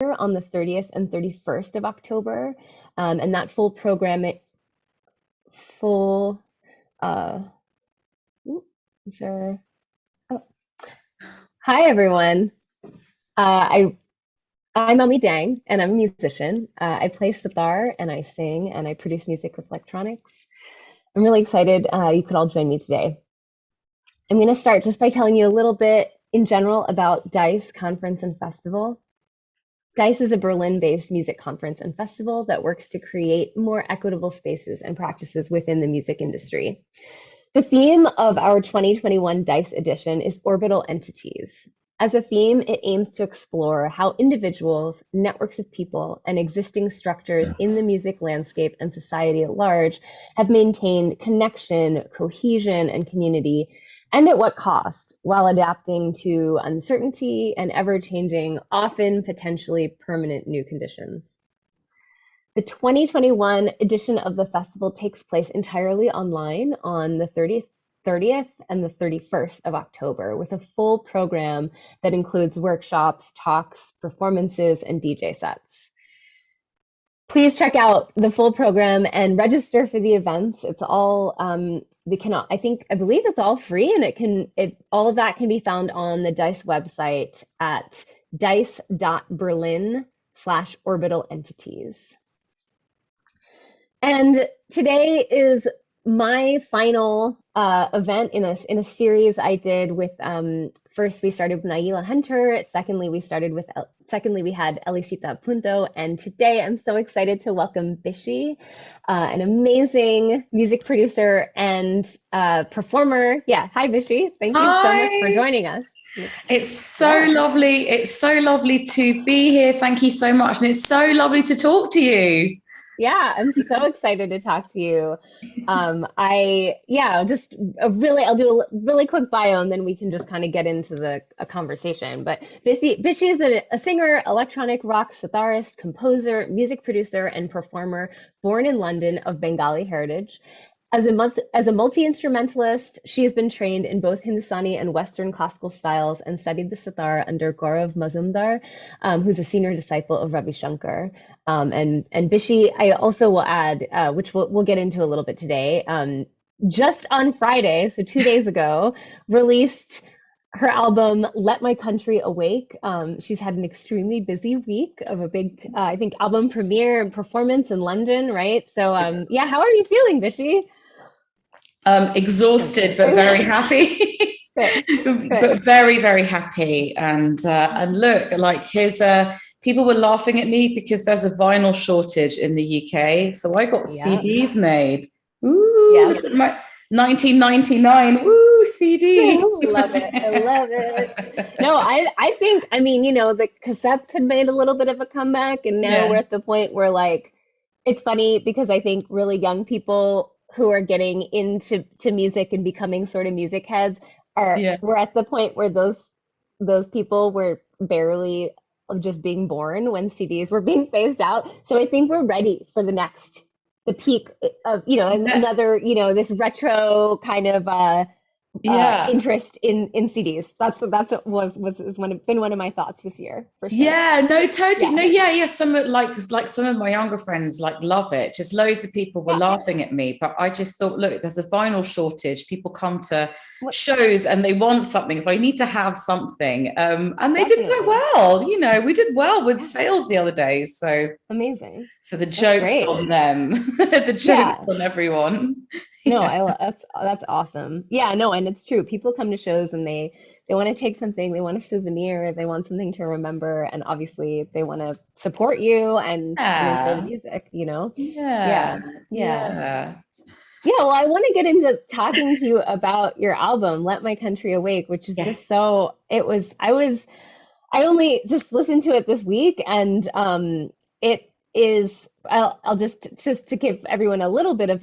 on the 30th and 31st of October. And that full program, full, uh, is there, oh, hi everyone. I I'm Ami Dang, and I'm a musician. I play sitar and I sing and I produce music with electronics. I'm really excited you could all join me today. I'm going to start just by telling you a little bit in general about DICE Conference and Festival. DICE is a Berlin-based music conference and festival that works to create more equitable spaces and practices within the music industry. The theme of our 2021 DICE edition is orbital entities. As a theme, it aims to explore how individuals, networks of people, and existing structures in the music landscape and society at large have maintained connection, cohesion, and community, and at what cost, while adapting to uncertainty and ever-changing, often potentially permanent new conditions. The 2021 edition of the festival takes place entirely online on the 30th and the 31st of October with a full program that includes workshops, talks, performances, and DJ sets. Please check out the full program and register for the events. It's all I believe it's all free, and all of that can be found on the DICE website at dice.berlin/orbital entities. And today is my final event in a series I did with first we started with Nailah Hunter, secondly we had Elisita Punto, and today I'm so excited to welcome Bishi, an amazing music producer and performer. Yeah, hi Bishi, thank you so much for joining us. It's so lovely. It's so lovely to be here. Thank you so much, and it's so lovely to talk to you. Yeah, I'm so excited to talk to you. I'll do a really quick bio and then we can just kind of get into a conversation. But Bishi is a singer, electronic rock sitarist, composer, music producer, and performer born in London of Bengali heritage. As a multi-instrumentalist, she has been trained in both Hindustani and Western classical styles and studied the sitar under Gaurav Mazumdar, who's a senior disciple of Ravi Shankar. And Bishi, I also will add, which we'll get into a little bit today, just on Friday, so 2 days ago, released her album Let My Country Awake. She's had an extremely busy week of a big, I think, album premiere and performance in London, right? So how are you feeling, Bishi? Exhausted, but very happy. But very, very happy. And look, like people were laughing at me because there's a vinyl shortage in the UK. So I got CDs made. Ooh, yeah. 1999. Woo, CD. I love it. I love it. No, I think, the cassettes had made a little bit of a comeback, and now we're at the point where, like, it's funny because I think really young people who are getting into music and becoming sort of music heads we're at the point where those people were barely just being born when CDs were being phased out. So I think we're ready for the peak of, another, this retro kind of interest in CDs. That's been one of my thoughts this year for sure. Yeah, no, totally. No, some of my younger friends love it. Just loads of people were laughing at me, but I just thought, look, there's a vinyl shortage. People come to shows and they want something, so I need to have something. And they did quite well. We did well with sales the other day. So amazing. So the joke's on them. The joke's on everyone. No, that's awesome. Yeah, no, and it's true. People come to shows and they want to take something, they want a souvenir, they want something to remember, and obviously they want to support you and enjoy the music, Yeah. Well, I want to get into talking to you about your album, Let My Country Awake, which is just I only just listened to it this week, and it is I'll just to give everyone a little bit of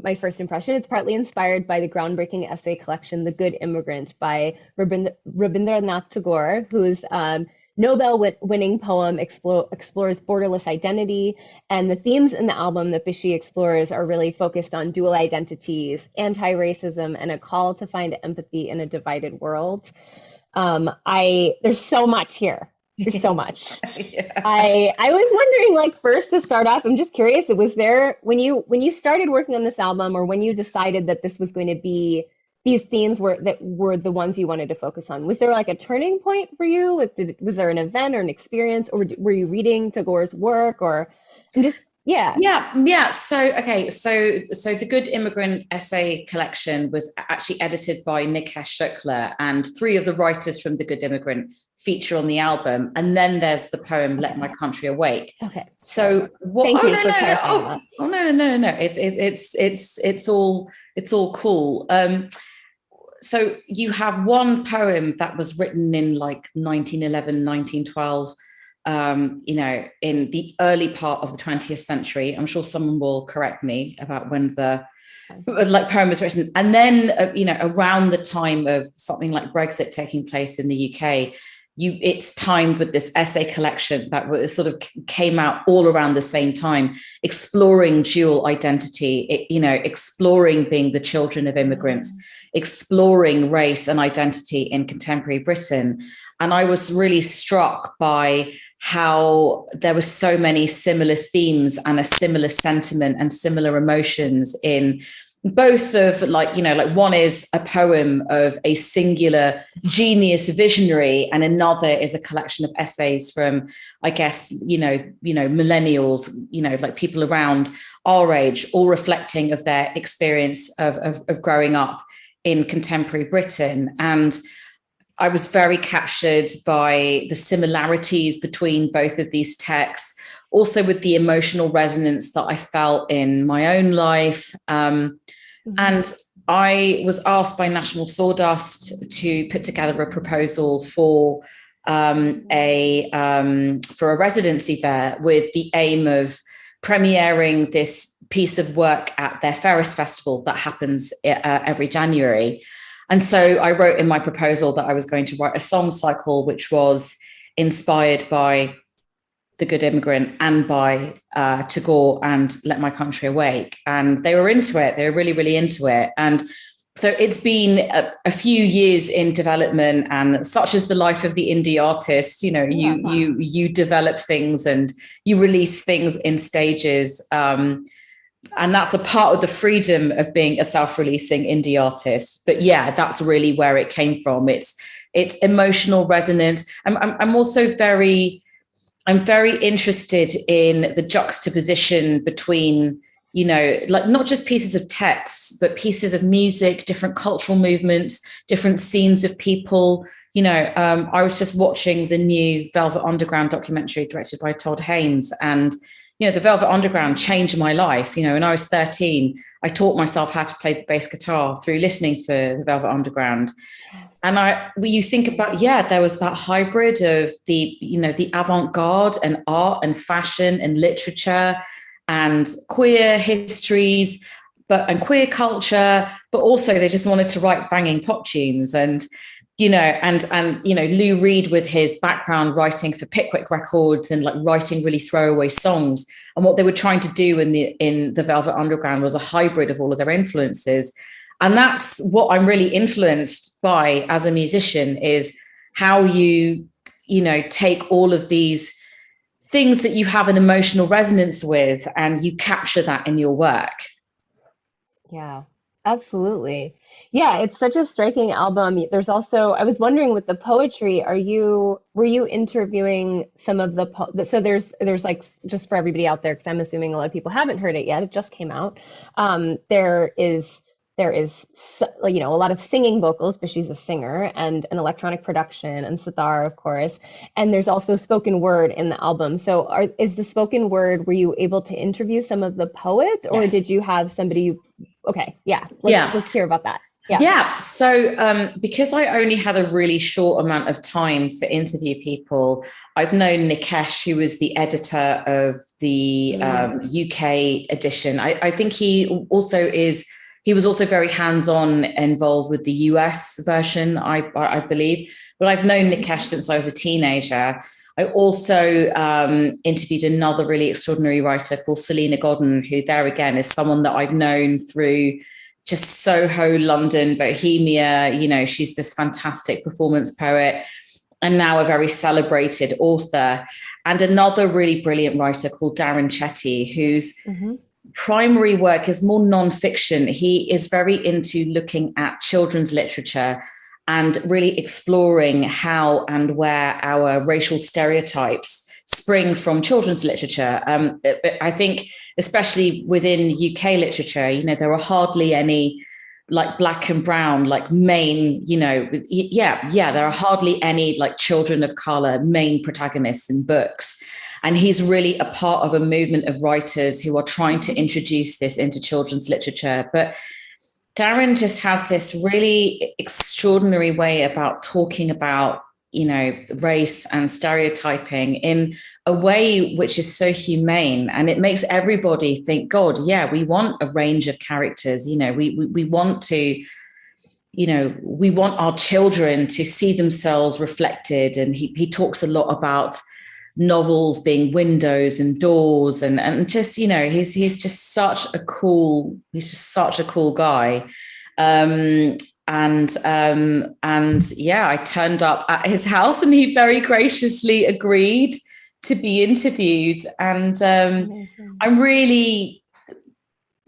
my first impression. It's partly inspired by the groundbreaking essay collection The Good Immigrant by Rabindranath Tagore, whose Nobel-winning poem explores borderless identity, and the themes in the album that Bishi explores are really focused on dual identities, anti-racism, and a call to find empathy in a divided world. There's so much here. There's so much. Yeah. I was wondering, like, first to start off, I'm just curious, was there when you started working on this album, or when you decided that this was going to be these themes were the ones you wanted to focus on, was there like a turning point for you? Was there an event or an experience, or were you reading Tagore's work, or and just yeah. Yeah. So, okay. So the Good Immigrant essay collection was actually edited by Nikesh Shukla, and three of the writers from the Good Immigrant feature on the album. And then there's the poem "Let My Country Awake." Okay. So what? Thank Oh you no, for no, no. clarifying that. No. It's all cool. So you have one poem that was written in like 1911, 1912. In the early part of the 20th century. I'm sure someone will correct me about when the like poem was written. And then, around the time of something like Brexit taking place in the UK, it's timed with this essay collection that was sort of came out all around the same time, exploring dual identity, exploring being the children of immigrants, exploring race and identity in contemporary Britain. And I was really struck by how there were so many similar themes and a similar sentiment and similar emotions in both of like one is a poem of a singular genius visionary, and another is a collection of essays from, I guess, millennials, like people around our age, all reflecting of their experience of growing up in contemporary Britain. And I was very captured by the similarities between both of these texts, also with the emotional resonance that I felt in my own life. And I was asked by National Sawdust to put together a proposal for a residency there, with the aim of premiering this piece of work at their Ferris Festival that happens every January. And so I wrote in my proposal that I was going to write a song cycle, which was inspired by The Good Immigrant and by Tagore and Let My Country Awake. And they were into it. They were really, really into it. And so it's been a few years in development, and such is the life of the indie artist. You develop things and you release things in stages. And that's a part of the freedom of being a self-releasing indie artist. But yeah, that's really where it came from. It's emotional resonance. I'm also very interested in the juxtaposition between, like not just pieces of text, but pieces of music, different cultural movements, different scenes of people. I was just watching the new Velvet Underground documentary directed by Todd Haynes, and the Velvet Underground changed my life. When I was 13, I taught myself how to play the bass guitar through listening to the Velvet Underground. And you think about, there was that hybrid of the avant-garde and art and fashion and literature and queer histories, and queer culture, but also they just wanted to write banging pop tunes. And Lou Reed, with his background writing for Pickwick Records and like writing really throwaway songs. And what they were trying to do in the Velvet Underground was a hybrid of all of their influences. And that's what I'm really influenced by as a musician, is how you take all of these things that you have an emotional resonance with and you capture that in your work. Yeah, absolutely. Yeah, it's such a striking album. There's also, I was wondering with the poetry, were you interviewing some of so there's like, just for everybody out there, because I'm assuming a lot of people haven't heard it yet, it just came out. There is a lot of singing vocals, but she's a singer, and an electronic production, and sitar, of course. And there's also spoken word in the album. So is the spoken word, were you able to interview some of the poets, or Yes. did you have somebody? Okay, yeah. Let's hear about that. Yeah. So because I only had a really short amount of time to interview people, I've known Nikesh, who was the editor of the UK edition. I think he was also very hands-on involved with the US version, I believe. But I've known Nikesh since I was a teenager. I also interviewed another really extraordinary writer called Selena Gordon, who there again is someone that I've known through just Soho, London, Bohemia. She's this fantastic performance poet. and now a very celebrated author, and another really brilliant writer called Darren Chetty, whose primary work is more non-fiction. He is very into looking at children's literature and really exploring how and where our racial stereotypes spring from children's literature. I think, especially within UK literature, you know, there are hardly any like black and brown, like main, you know, there are hardly any like children of color main protagonists in books. And he's really a part of a movement of writers who are trying to introduce this into children's literature. But Darren just has this really extraordinary way about talking about, you know, race and stereotyping in a way which is so humane, and it makes everybody think, God, yeah, we want a range of characters. You know, we want to, you know, we want our children to see themselves reflected. And he talks a lot about novels being windows and doors, and just, you know, he's just such a cool guy. And yeah, I turned up at his house and he very graciously agreed to be interviewed. And I'm really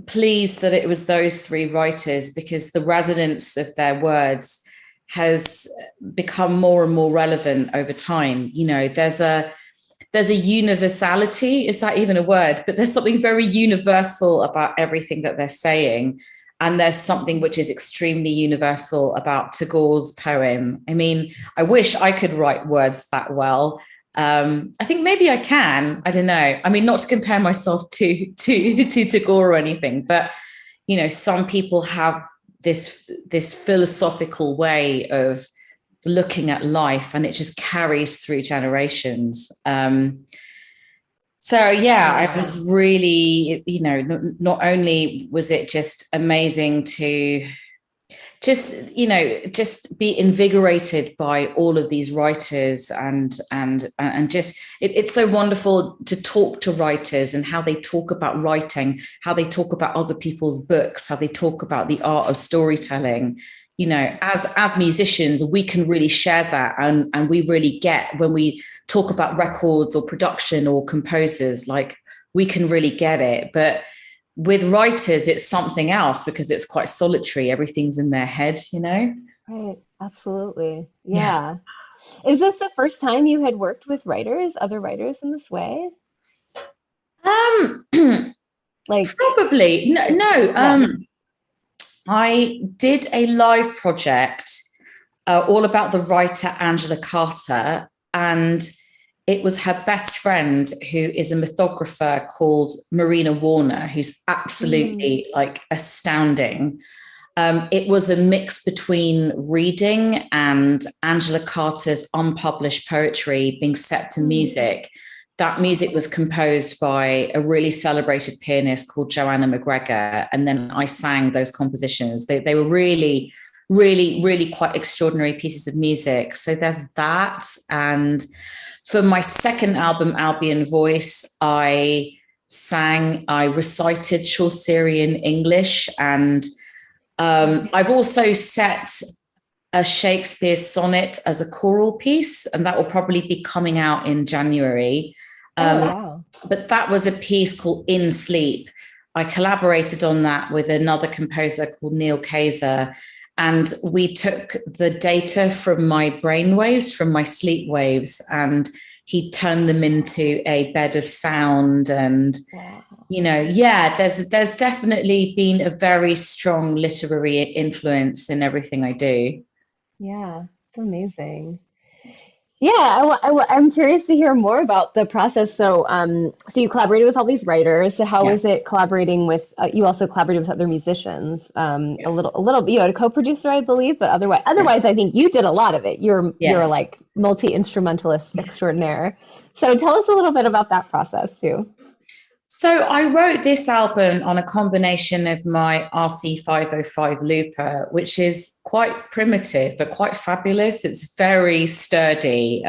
pleased that it was those three writers, because the resonance of their words has become more and more relevant over time. You know, there's a universality, is that even a word? But there's something very universal about everything that they're saying. And there's something which is extremely universal about Tagore's poem. I mean, I wish I could write words that well. I think maybe I can. I don't know. I mean, not to compare myself to Tagore or anything, but, you know, some people have this philosophical way of looking at life, and it just carries through generations. So, yeah, I was really, you know, not only was it just amazing to just, you know, just be invigorated by all of these writers, and just, it's so wonderful to talk to writers and how they talk about writing, how they talk about other people's books, how they talk about the art of storytelling. You know, as musicians, we can really share that, and we really get, when we talk about records or production or composers, like, we can really get it. But with writers, it's something else, because it's quite solitary. Everything's in their head, you know? Right. Absolutely. Yeah. Is this the first time you had worked with other writers in this way? Like, Probably. No. I did a live project all about the writer Angela Carter, and it was her best friend, who is a mythographer called Marina Warner, who's absolutely like astounding. It was a mix between reading and Angela Carter's unpublished poetry being set to music. That music was composed by a really celebrated pianist called Joanna McGregor. And then I sang those compositions. They were really, really, really quite extraordinary pieces of music. So there's that. And for my second album, Albion Voice, I recited Chaucerian English. And I've also set a Shakespeare sonnet as a choral piece, and that will probably be coming out in January. wow. But that was a piece called In Sleep. I collaborated on that with another composer called Neil Kaiser, and we took the data from my brainwaves, from my sleep waves, and he turned them into a bed of sound. And you know, yeah, there's definitely been a very strong literary influence in everything I do. Yeah, it's amazing. Yeah, I'm curious to hear more about the process. So, so you collaborated with all these writers. So how Yeah. was it collaborating with? You also collaborated with other musicians. A little. You had a co-producer, I believe, but otherwise, I think you did a lot of it. You're like multi-instrumentalist extraordinaire. So tell us a little bit about that process too. So I wrote this album on a combination of my RC505 looper, which is quite primitive, but quite fabulous. It's very sturdy.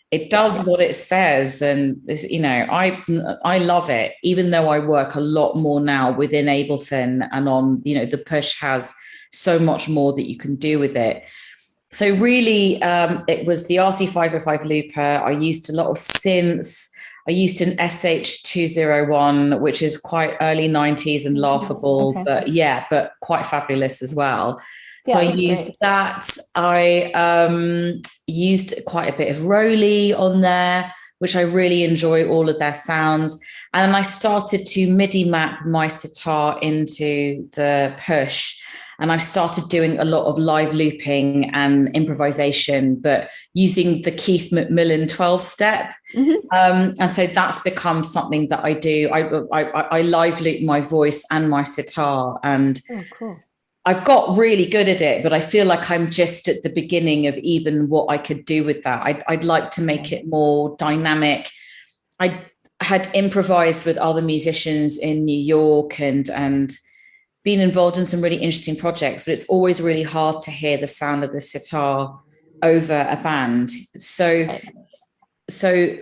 It does what it says. And, you know, I love it, even though I work a lot more now within Ableton and on, you know, the Push has so much more that you can do with it. So really, it was the RC505 looper. I used a lot of synths. I used an SH201, which is quite early 90s and laughable, Okay. but quite fabulous as well. So Yeah, I that's used great. that. I used quite a bit of Roly on there, which I really enjoy all of their sounds. And I started to MIDI map my sitar into the push. And I've started doing a lot of live looping and improvisation, but using the Keith McMillan 12-step. And so that's become something that I do. I live loop my voice and my sitar. And Oh, cool. I've got really good at it, but I feel like I'm just at the beginning of even what I could do with that. I'd like to make it more dynamic. I had improvised with other musicians in New York and been involved in some really interesting projects, but it's always really hard to hear the sound of the sitar over a band. So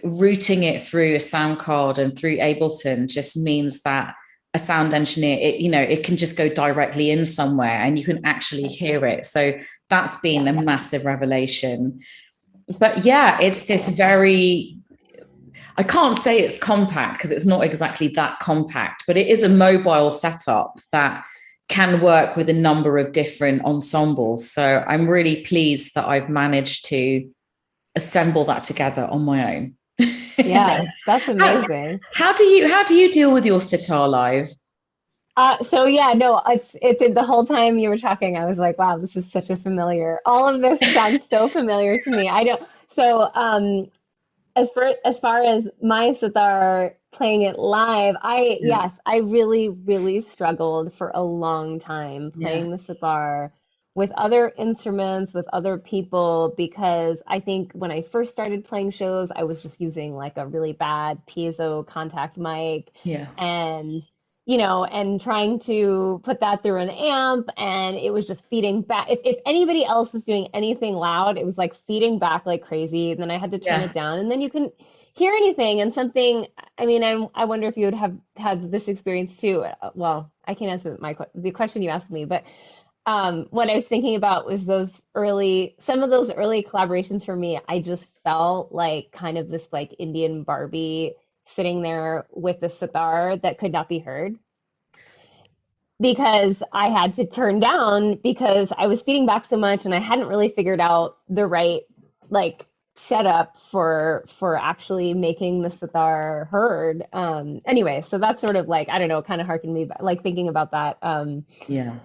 routing it through a sound card and through Ableton just means that a sound engineer, it can just go directly in somewhere and you can actually hear it. So that's been a massive revelation. But yeah, it's this very, I can't say it's compact because it's not exactly that compact, but it is a mobile setup that can work with a number of different ensembles. So I'm really pleased that I've managed to assemble that together on my own. Yeah, that's amazing. How do you deal with your sitar live? So yeah, no, it's the whole time you were talking, I was like, wow, this is such a familiar. All of this sounds so familiar to me. I don't. So as far as my sitar playing it live, I really really struggled for a long time Yeah. playing the sitar with other instruments, with other people, because I think when I first started playing shows, I was just using like a really bad piezo contact mic, Yeah. and and trying to put that through an amp, and it was just feeding back. If anybody else was doing anything loud, it was like feeding back like crazy. And then I had to turn Yeah. it down, and then you couldn't hear anything. And something, I mean, I wonder if you would have had this experience too. Well, I can't answer the question you asked me, but what I was thinking about was some of those early collaborations for me. I just felt like kind of this like Indian Barbie sitting there with the sitar that could not be heard because I had to turn down because I was feeding back so much and I hadn't really figured out the right like setup for actually making the sitar heard. Anyway, so that's sort of like, I don't know, kind of harkened me back, like thinking about that. Yeah.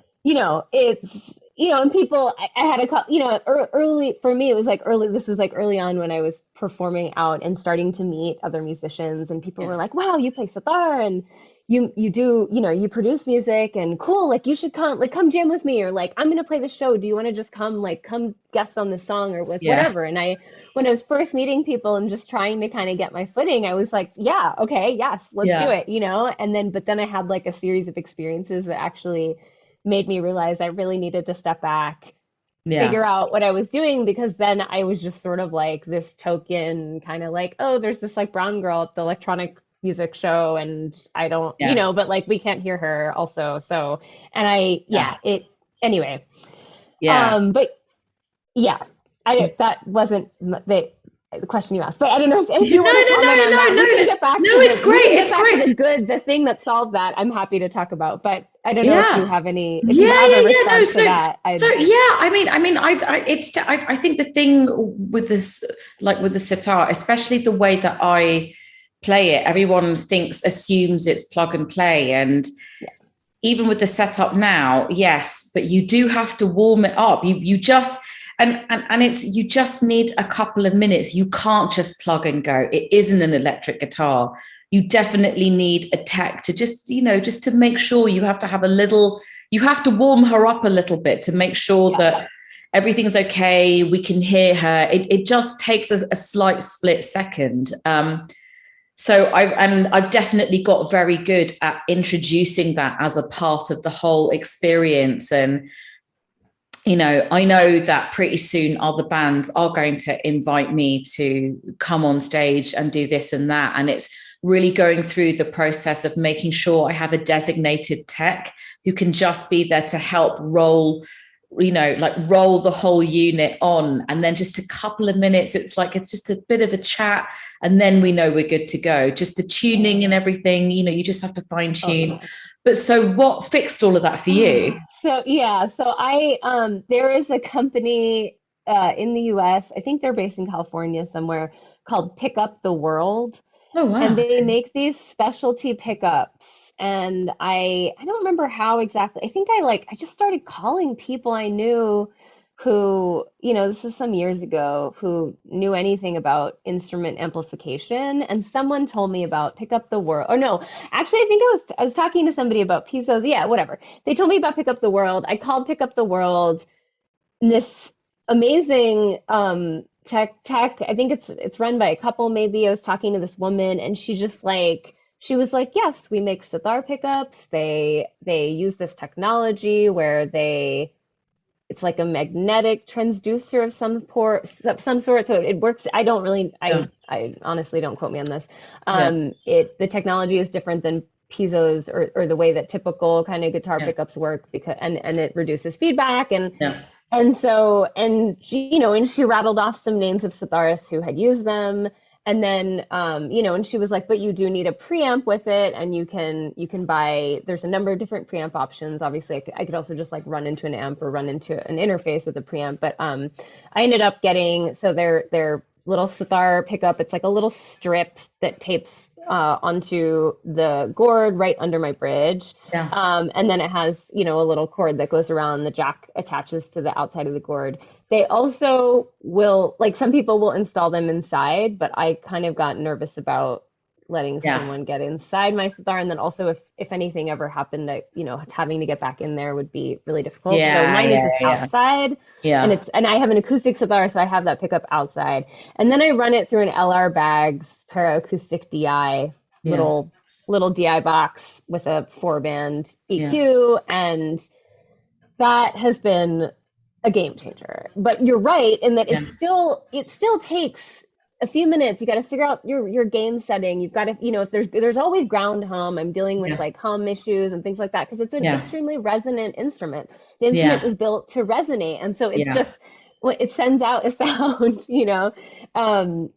It's and people, I had a couple, early for me, it was like early, this was like early on when I was performing out and starting to meet other musicians, and people Yeah. were like, wow, you play sitar and you do, you produce music, and cool, like you should come jam with me, or like I'm gonna play the show, do you want to just come guest on this song or with Yeah. whatever. And when I was first meeting people and just trying to kind of get my footing, I was like, yeah, okay, yes, let's do Yeah. it, but then I had like a series of experiences that actually made me realize I really needed to step back, Yeah. figure out what I was doing, because then I was just sort of like this token kind of like, oh, there's this like brown girl at the electronic music show, and I don't, Yeah. but like we can't hear her also. So, and Yeah. anyway. Yeah. But yeah, that wasn't the question you asked, but I don't know if No, you want to no, comment no, on no, that. We can no, get back no, to it's great. It's great. the thing that solved that. I'm happy to talk about, but I don't know if you Yeah. have if Yeah, you have yeah, a yeah. No, response to that. yeah. I think the thing with this, like with the sitar, especially the way that I play it, everyone assumes it's plug and play, and Yeah. even with the setup now, yes, but you do have to warm it up. You just and it's you just need a couple of minutes. You can't just plug and go. It isn't an electric guitar. You definitely need a tech to just to make sure. You have to have you have to warm her up a little bit to make sure that everything's okay. We can hear her. It just takes a slight split second. So I've definitely got very good at introducing that as a part of the whole experience. And I know that pretty soon other bands are going to invite me to come on stage and do this and that. And it's really going through the process of making sure I have a designated tech who can just be there to help roll like roll the whole unit on, and then just a couple of minutes, it's just a bit of a chat, and then we know we're good to go. Just the tuning and everything, you just have to fine tune. Okay. But so what fixed all of that for you? So yeah, so there is a company in the US, I think they're based in California somewhere, called Pick Up the World, Oh, and wow. they make these specialty pickups. And I don't remember how exactly. I think I just started calling people I knew who, this is some years ago, who knew anything about instrument amplification. And someone told me about Pick Up the World. Or no, actually, I think I was talking to somebody about pieces. Yeah, whatever. They told me about Pick Up the World. I called Pick Up the World. And this amazing tech, I think it's run by a couple maybe. I was talking to this woman, and she was like, yes, we make sitar pickups. They use this technology where it's like a magnetic transducer of some sort. So it works. I don't really, Yeah. I honestly, don't quote me on this. Yeah. The technology is different than piezos, or the way that typical kind of guitar Yeah. pickups work, because and it reduces feedback. Yeah. And she rattled off some names of sitarists who had used them. And then, and she was like, but you do need a preamp with it, and you can buy, there's a number of different preamp options. Obviously, I could also just like run into an amp or run into an interface with a preamp. But I ended up getting, so their little sitar pickup, it's like a little strip that tapes onto the gourd right under my bridge. Yeah. And then it has, a little cord that goes around, the jack attaches to the outside of the gourd. They also will, like, some people will install them inside, but I kind of got nervous about letting Yeah. someone get inside my sitar. And then also, if anything ever happened, having to get back in there would be really difficult. So Yeah. mine is Yeah. just Yeah. outside, and Yeah. I have an acoustic sitar, so I have that pickup outside. And then I run it through an LR Baggs Paracoustic DI, Yeah. little DI box with a 4-band Yeah. EQ, and that has been a game changer. But you're right in that Yeah. it still takes a few minutes. You got to figure out your gain setting. You've got to, if there's always ground hum. I'm dealing with Yeah. like hum issues and things like that, because it's an Yeah. extremely resonant instrument. The instrument Yeah. is built to resonate, and so it's Yeah. just it sends out a sound.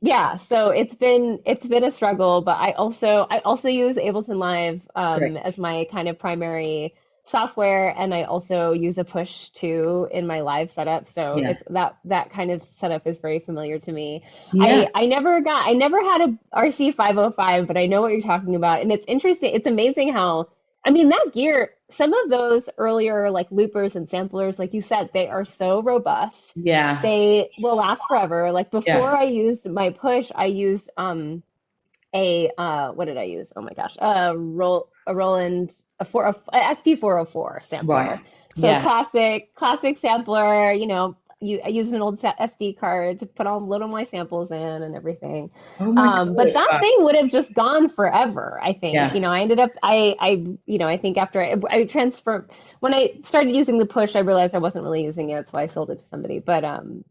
Yeah, so it's been a struggle. But I also use Ableton Live Great. as my kind of primary software, and I also use a push too in my live setup. So Yeah. it's that kind of setup is very familiar to me. Yeah. I never had a RC 505, but I know what you're talking about. And it's interesting. It's amazing how, I mean, that gear, some of those earlier like loopers and samplers, like you said, they are so robust. Yeah. They will last forever. Like Yeah. before I used my push, I used what did I use? Oh my gosh. A Roland a SP 404 Right. sampler. So Yeah. classic sampler, I used an old SD card to put all load of my samples in and everything. Oh my But God. that Wow. thing would have just gone forever, I think. Yeah. I ended up, I think after I transferred, when I started using the push, I realized I wasn't really using it, so I sold it to somebody. But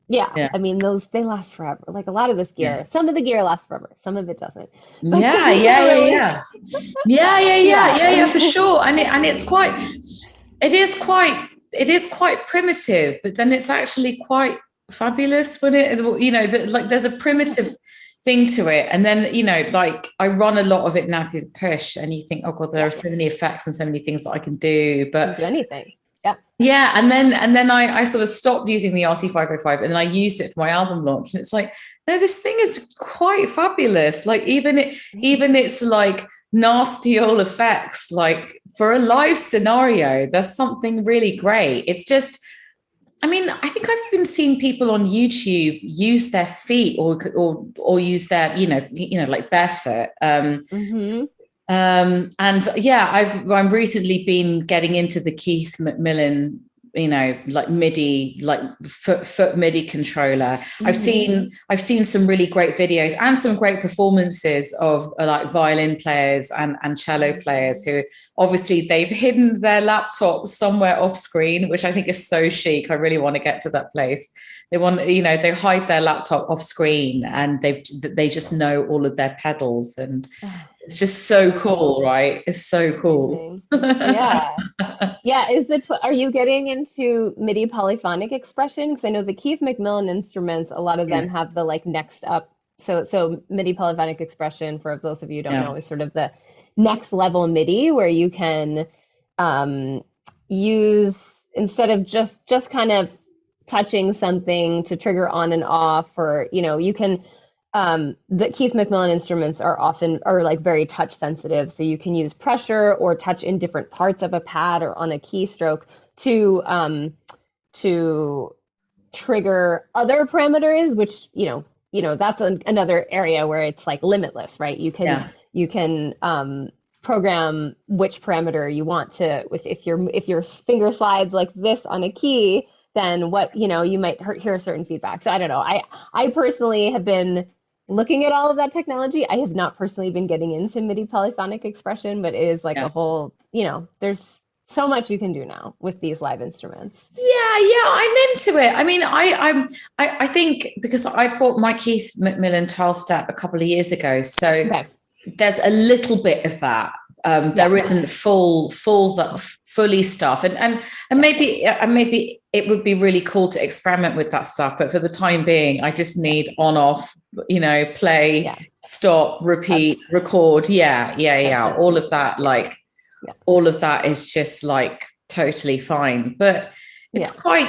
yeah, Yeah. I mean, they last forever. Like a lot of this Yeah. gear, some of the gear lasts forever, some of it doesn't. But Yeah. some of Yeah. it Yeah. really, Yeah. Yeah. Yeah. Yeah. Yeah. Yeah. For yeah. sure. And it is quite primitive, but then it's actually quite fabulous when like there's a primitive thing to it. And then, like I run a lot of it now through the push, and you think, oh God, there Yeah, are so many effects and so many things that I can do. you can But do anything. Yeah. yeah, and then I sort of stopped using the RC505, and then I used it for my album launch. And it's like, no, this thing is quite fabulous. Like even it's like nasty old effects, like for a live scenario, there's something really great. It's just, I mean, I think I've even seen people on YouTube use their feet or use their, like barefoot. Hmm. And yeah, I'm recently been getting into the Keith McMillan, like MIDI, like foot MIDI controller. I've Hmm. seen some really great videos and some great performances of like violin players and cello players who obviously they've hidden their laptops somewhere off screen, which I think is so chic. I really want to get to that place. They want, they hide their laptop off screen, and they just know all of their pedals, and it's just so So cool, cool. right? It's so cool. Amazing. Yeah. Yeah, are you getting into MIDI polyphonic expression? Because I know the Keith McMillan instruments, a lot of Yeah, them have the like next up. So MIDI polyphonic expression, for those of you who don't yeah, know, is sort of the next level MIDI where you can um, use instead of just kind of touching something to trigger on and off, or you can the Keith McMillan instruments are like very touch sensitive, so you can use pressure or touch in different parts of a pad or on a keystroke to trigger other parameters, which that's another area where it's like limitless, right? yeah. You can program which parameter you want to. If your finger slides like this on a key, then what you might hear certain feedback. So I don't know. I personally have been looking at all of that technology. I have not personally been getting into MIDI polyphonic expression, but it is like a Yeah. whole, there's so much you can do now with these live instruments. Yeah, I'm into it. I mean, I think because I bought my Keith McMillan tile stack a couple of years ago, so Okay. there's a little bit of that. Yeah. There isn't fully stuff, and maybe it would be really cool to experiment with that stuff. But for the time being, I just need on off, play, Yeah. stop, repeat, That's record. Yeah. it. All of that, like Yeah. all of that is just like totally fine. But it's Yeah. quite,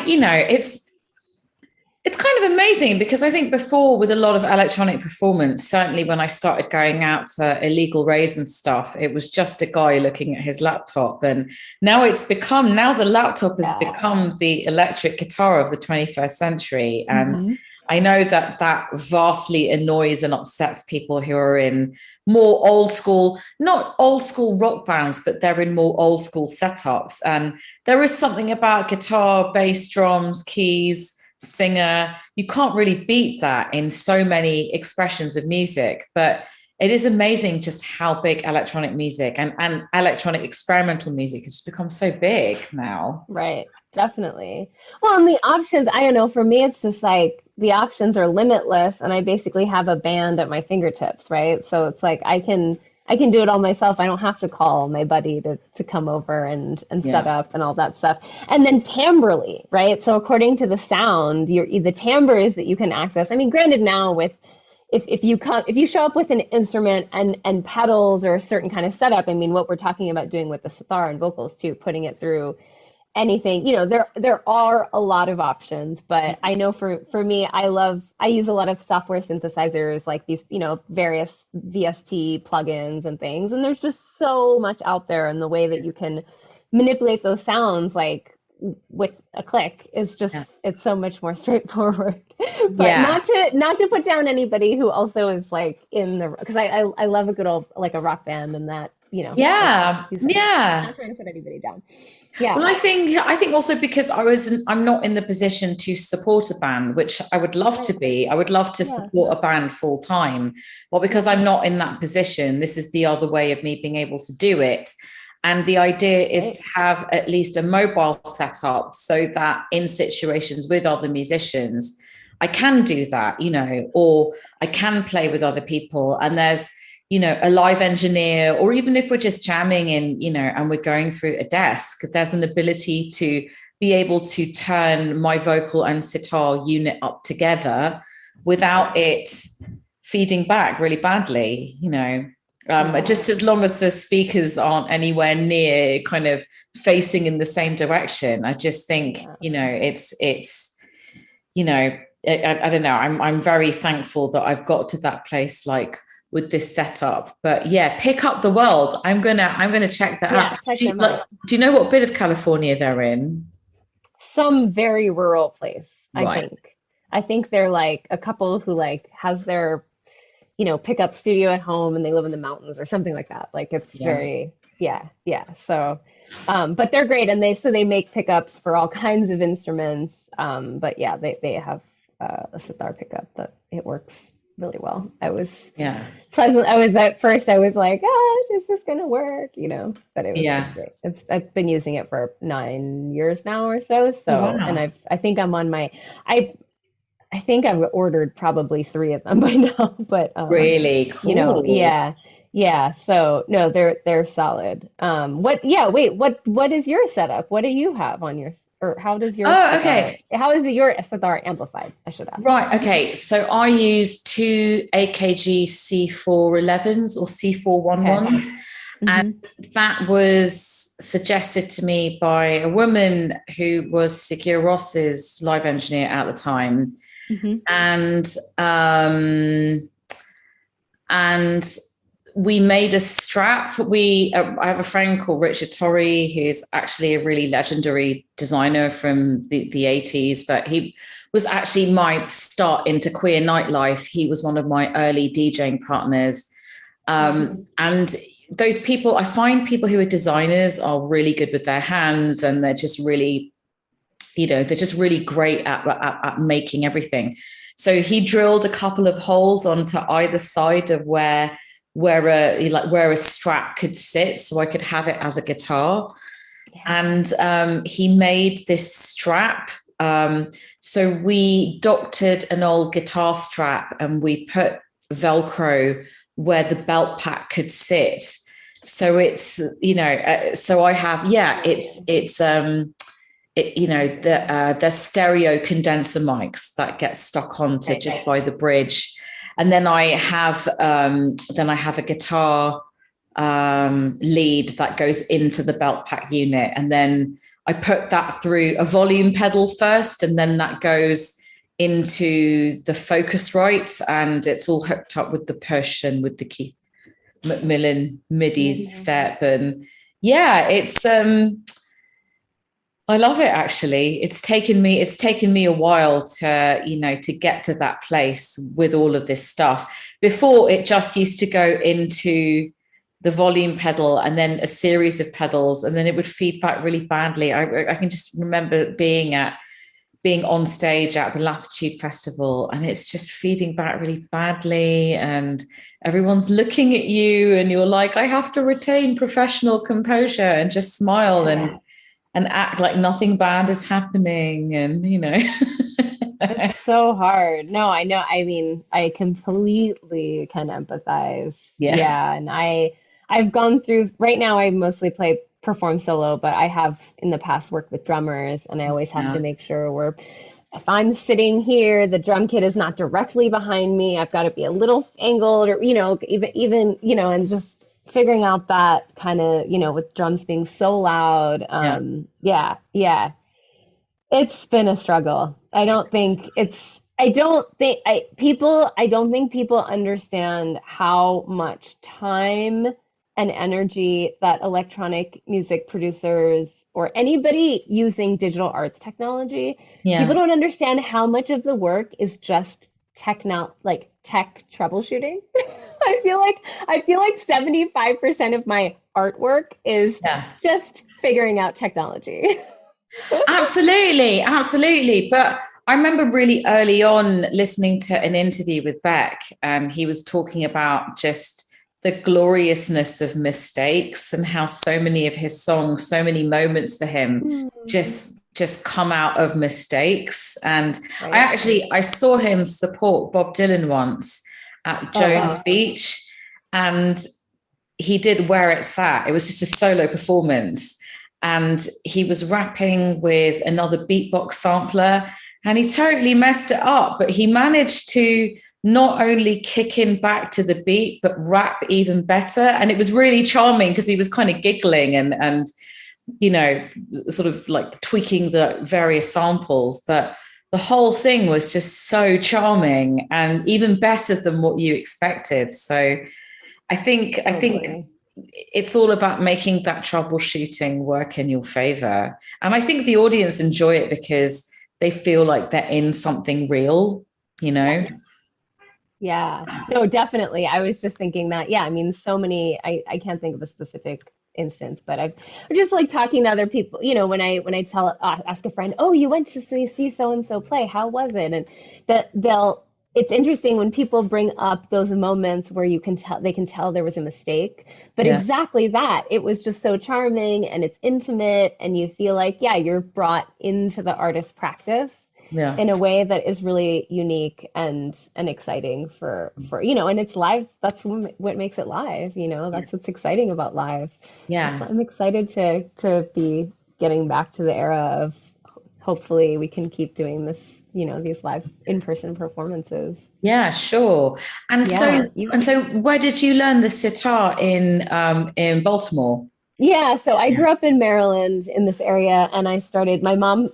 it's kind of amazing because I think before with a lot of electronic performance, certainly when I started going out to illegal raves and stuff, it was just a guy looking at his laptop. And now the laptop has become the electric guitar of the 21st century. And I know that vastly annoys and upsets people who are in more old school, not old school rock bands, but they're in more old school setups. And there is something about guitar, bass, drums, keys, singer. You can't really beat that in so many expressions of music. But it is amazing just how big electronic music and electronic experimental music has become so big now. Right. Definitely. Well, and the options, I don't know, for me, it's just like the options are limitless and I basically have a band at my fingertips, right? So it's like I can do it all myself. I don't have to call my buddy to come over and set up and all that stuff. And then timbrally, right? So according to the sound, the timbres that you can access. I mean, granted now with if you show up with an instrument and pedals or a certain kind of setup, I mean what we're talking about doing with the sitar and vocals too, putting it through anything, there are a lot of options, but I know for me, I use a lot of software synthesizers like these, various VST plugins and things, and there's just so much out there, and the way that you can manipulate those sounds like with a click is just it's so much more straightforward. But not to put down anybody who also is like in the, because I love a good old like a rock band and that, Yeah. not trying to put anybody down. Yeah. Well, I think also because I'm not in the position to support a band, which I would love to be. I would love to support a band full time. But because I'm not in that position, this is the other way of me being able to do it. And the idea is to have at least a mobile setup so that in situations with other musicians, I can do that, or I can play with other people. And there's a live engineer, or even if we're just jamming in, and we're going through a desk, there's an ability to be able to turn my vocal and sitar unit up together without it feeding back really badly, just as long as the speakers aren't anywhere near kind of facing in the same direction. I just think, I don't know. I'm very thankful that I've got to that place, like, with this setup. But yeah, Pick Up the World. I'm gonna check that out. Check them out. Do you know what bit of California they're in? Some very rural place, Right. I think they're like a couple who like has their, pickup studio at home and they live in the mountains or something like that. Like it's very, yeah. So, but they're great. And they make pickups for all kinds of instruments. But yeah, they have a sitar pickup that it works really well. I was pleasant. At first I was like, is this gonna work? But it's great. I've been using it for 9 years now or so. So, and I think I'm on my, I think I've ordered probably 3 of them by now, but really cool. Yeah, so no, they're solid. What is your setup? What do you have on your, or how does your Oh, sitar, okay. how is your sitar amplified? I should ask. Right. Okay. So I use two AKG C411s or Okay. C411s. And Mm-hmm. that was suggested to me by a woman who was Sigur Ros's live engineer at the time. Mm-hmm. And and we made a strap. I have a friend called Richard Torrey, who's actually a really legendary designer from the 80s, but he was actually my start into queer nightlife. He was one of my early DJing partners. And those people, I find people who are designers are really good with their hands, and they're just really, they're just really great at making everything. So he drilled a couple of holes onto either side of where a strap could sit, so I could have it as a guitar. Yeah. And he made this strap. So we doctored an old guitar strap and we put Velcro where the belt pack could sit. So it's, so I have, the stereo condenser mics that get stuck onto just by the bridge. And then I have a guitar lead that goes into the belt pack unit, and then I put that through a volume pedal first, and then that goes into the Focusrite, and it's all hooked up with the push and with the Keith Macmillan MIDI step. And yeah, it's I love it, actually. It's taken me a while to get to that place with all of this stuff. Before, it just used to go into the volume pedal and then a series of pedals, and then it would feed back really badly. I can just remember being on stage at the Latitude Festival, and it's just feeding back really badly, and everyone's looking at you and you're like, I have to retain professional composure and just smile and act like nothing bad is happening. And It's so hard. No, I know. I mean, I completely can empathize. yeah. Yeah, and I've gone through, right now I mostly perform solo, but I have in the past worked with drummers, and I always have to Yeah. make sure if I'm sitting here, the drum kit is not directly behind me. I've got to be a little angled, or even and just figuring out that kind of, with drums being so loud. Yeah. Yeah, yeah. It's been a struggle. I don't think people understand how much time and energy that electronic music producers or anybody using digital arts technology, people Yeah. don't understand how much of the work is just tech troubleshooting. I feel like 75% of my artwork is Yeah. just figuring out technology. Absolutely, absolutely. But I remember really early on listening to an interview with Beck, and he was talking about just the gloriousness of mistakes and how so many of his songs, so many moments for him just come out of mistakes. And Right. I saw him support Bob Dylan once at Oh, Jones wow. Beach, and he did Where It Sat. It was just a solo performance, and he was rapping with another beatbox sampler, and he totally messed it up, but he managed to not only kick in back to the beat but rap even better. And it was really charming because he was kind of giggling and sort of like tweaking the various samples, but the whole thing was just so charming and even better than what you expected. So I think Totally. it's all about making that troubleshooting work in your favor. And I think the audience enjoy it because they feel like they're in something real, you Yeah. know? Yeah. No, definitely. I was just thinking that, yeah, I mean, so many, I can't think of a specific instance, but I'm just like talking to other people, when I ask a friend, oh, you went to see so and so play, how was it? And it's interesting when people bring up those moments where they can tell there was a mistake, but Yeah. exactly that. It was just so charming and it's intimate, and you feel like, yeah, you're brought into the artist practice. Yeah. in a way that is really unique and exciting for and it's live. That's what makes it live, Yeah. that's what's exciting about live. Yeah. I'm excited to be getting back to the era of hopefully we can keep doing this, these live in-person performances. Yeah, sure. And Yeah, so and so where did you learn the sitar in Baltimore? yeah, so I Yeah. grew up in Maryland in this area, and my mom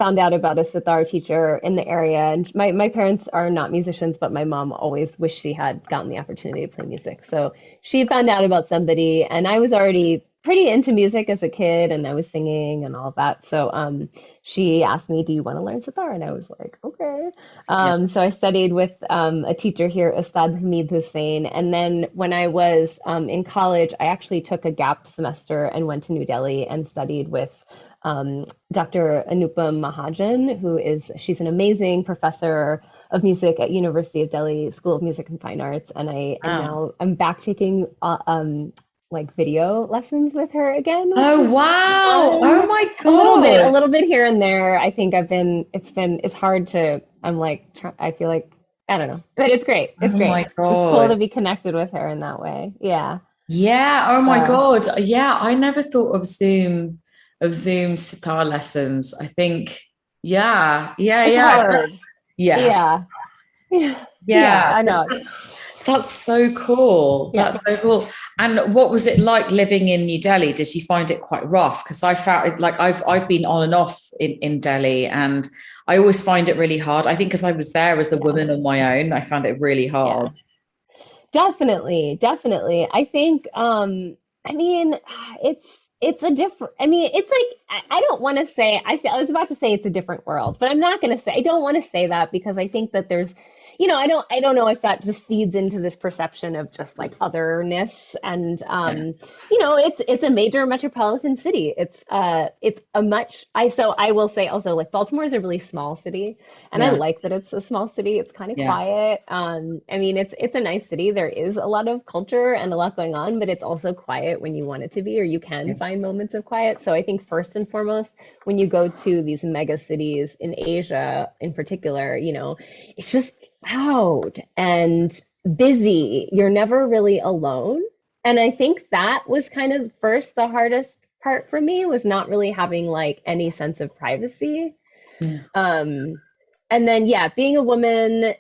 found out about a sitar teacher in the area. And my parents are not musicians, but my mom always wished she had gotten the opportunity to play music. So she found out about somebody, and I was already pretty into music as a kid, and I was singing and all of that. So she asked me, "Do you want to learn sitar?" And I was like, "Okay." Yeah. So I studied with a teacher here, Ustad Hamid Hussein. And then when I was in college, I actually took a gap semester and went to New Delhi and studied with Dr. Anupam Mahajan, she's an amazing professor of music at University of Delhi School of Music and Fine Arts. And Wow. I'm back taking like video lessons with her again, which Oh, is wow. fun. Oh my A God. little bit here and there. I think it's hard to, I'm like, I feel like, I don't know, but it's great. It's Oh my great. It's cool to God. be connected with her in that way. Yeah. Yeah. Oh my So God. Yeah. I never thought of Zoom sitar lessons. I think, yeah, yeah, it's yeah. hard. Yeah. Yeah. Yeah. Yeah. Yeah. I know. That's so cool. Yeah. That's so cool. And what was it like living in New Delhi? Did you find it quite rough? Because I found it like I've been on and off in Delhi, and I always find it really hard. I think because I was there as a Yeah. woman on my own, I found it really Yeah. hard. Definitely, definitely. I think, I mean, it's a different, I mean, it's like, I don't want to say, I was about to say it's a different world, but I'm not going to say, I don't want to say that because I think that there's, I don't know if that just feeds into this perception of just like otherness. And, Yeah. it's a major metropolitan city. It's a much, so I will say also like Baltimore is a really small city. And I Yeah. like that it's a small city. It's kind of Yeah. quiet. I mean, it's a nice city. There is a lot of culture and a lot going on, but it's also quiet when you want it to be, or you can Yeah. find moments of quiet. So I think first and foremost, when you go to these mega cities in Asia, in particular, it's just loud and busy. You're never really alone. And I think that was kind of first the hardest part for me was not really having like any sense of privacy. Yeah. Um, and then, yeah, being a woman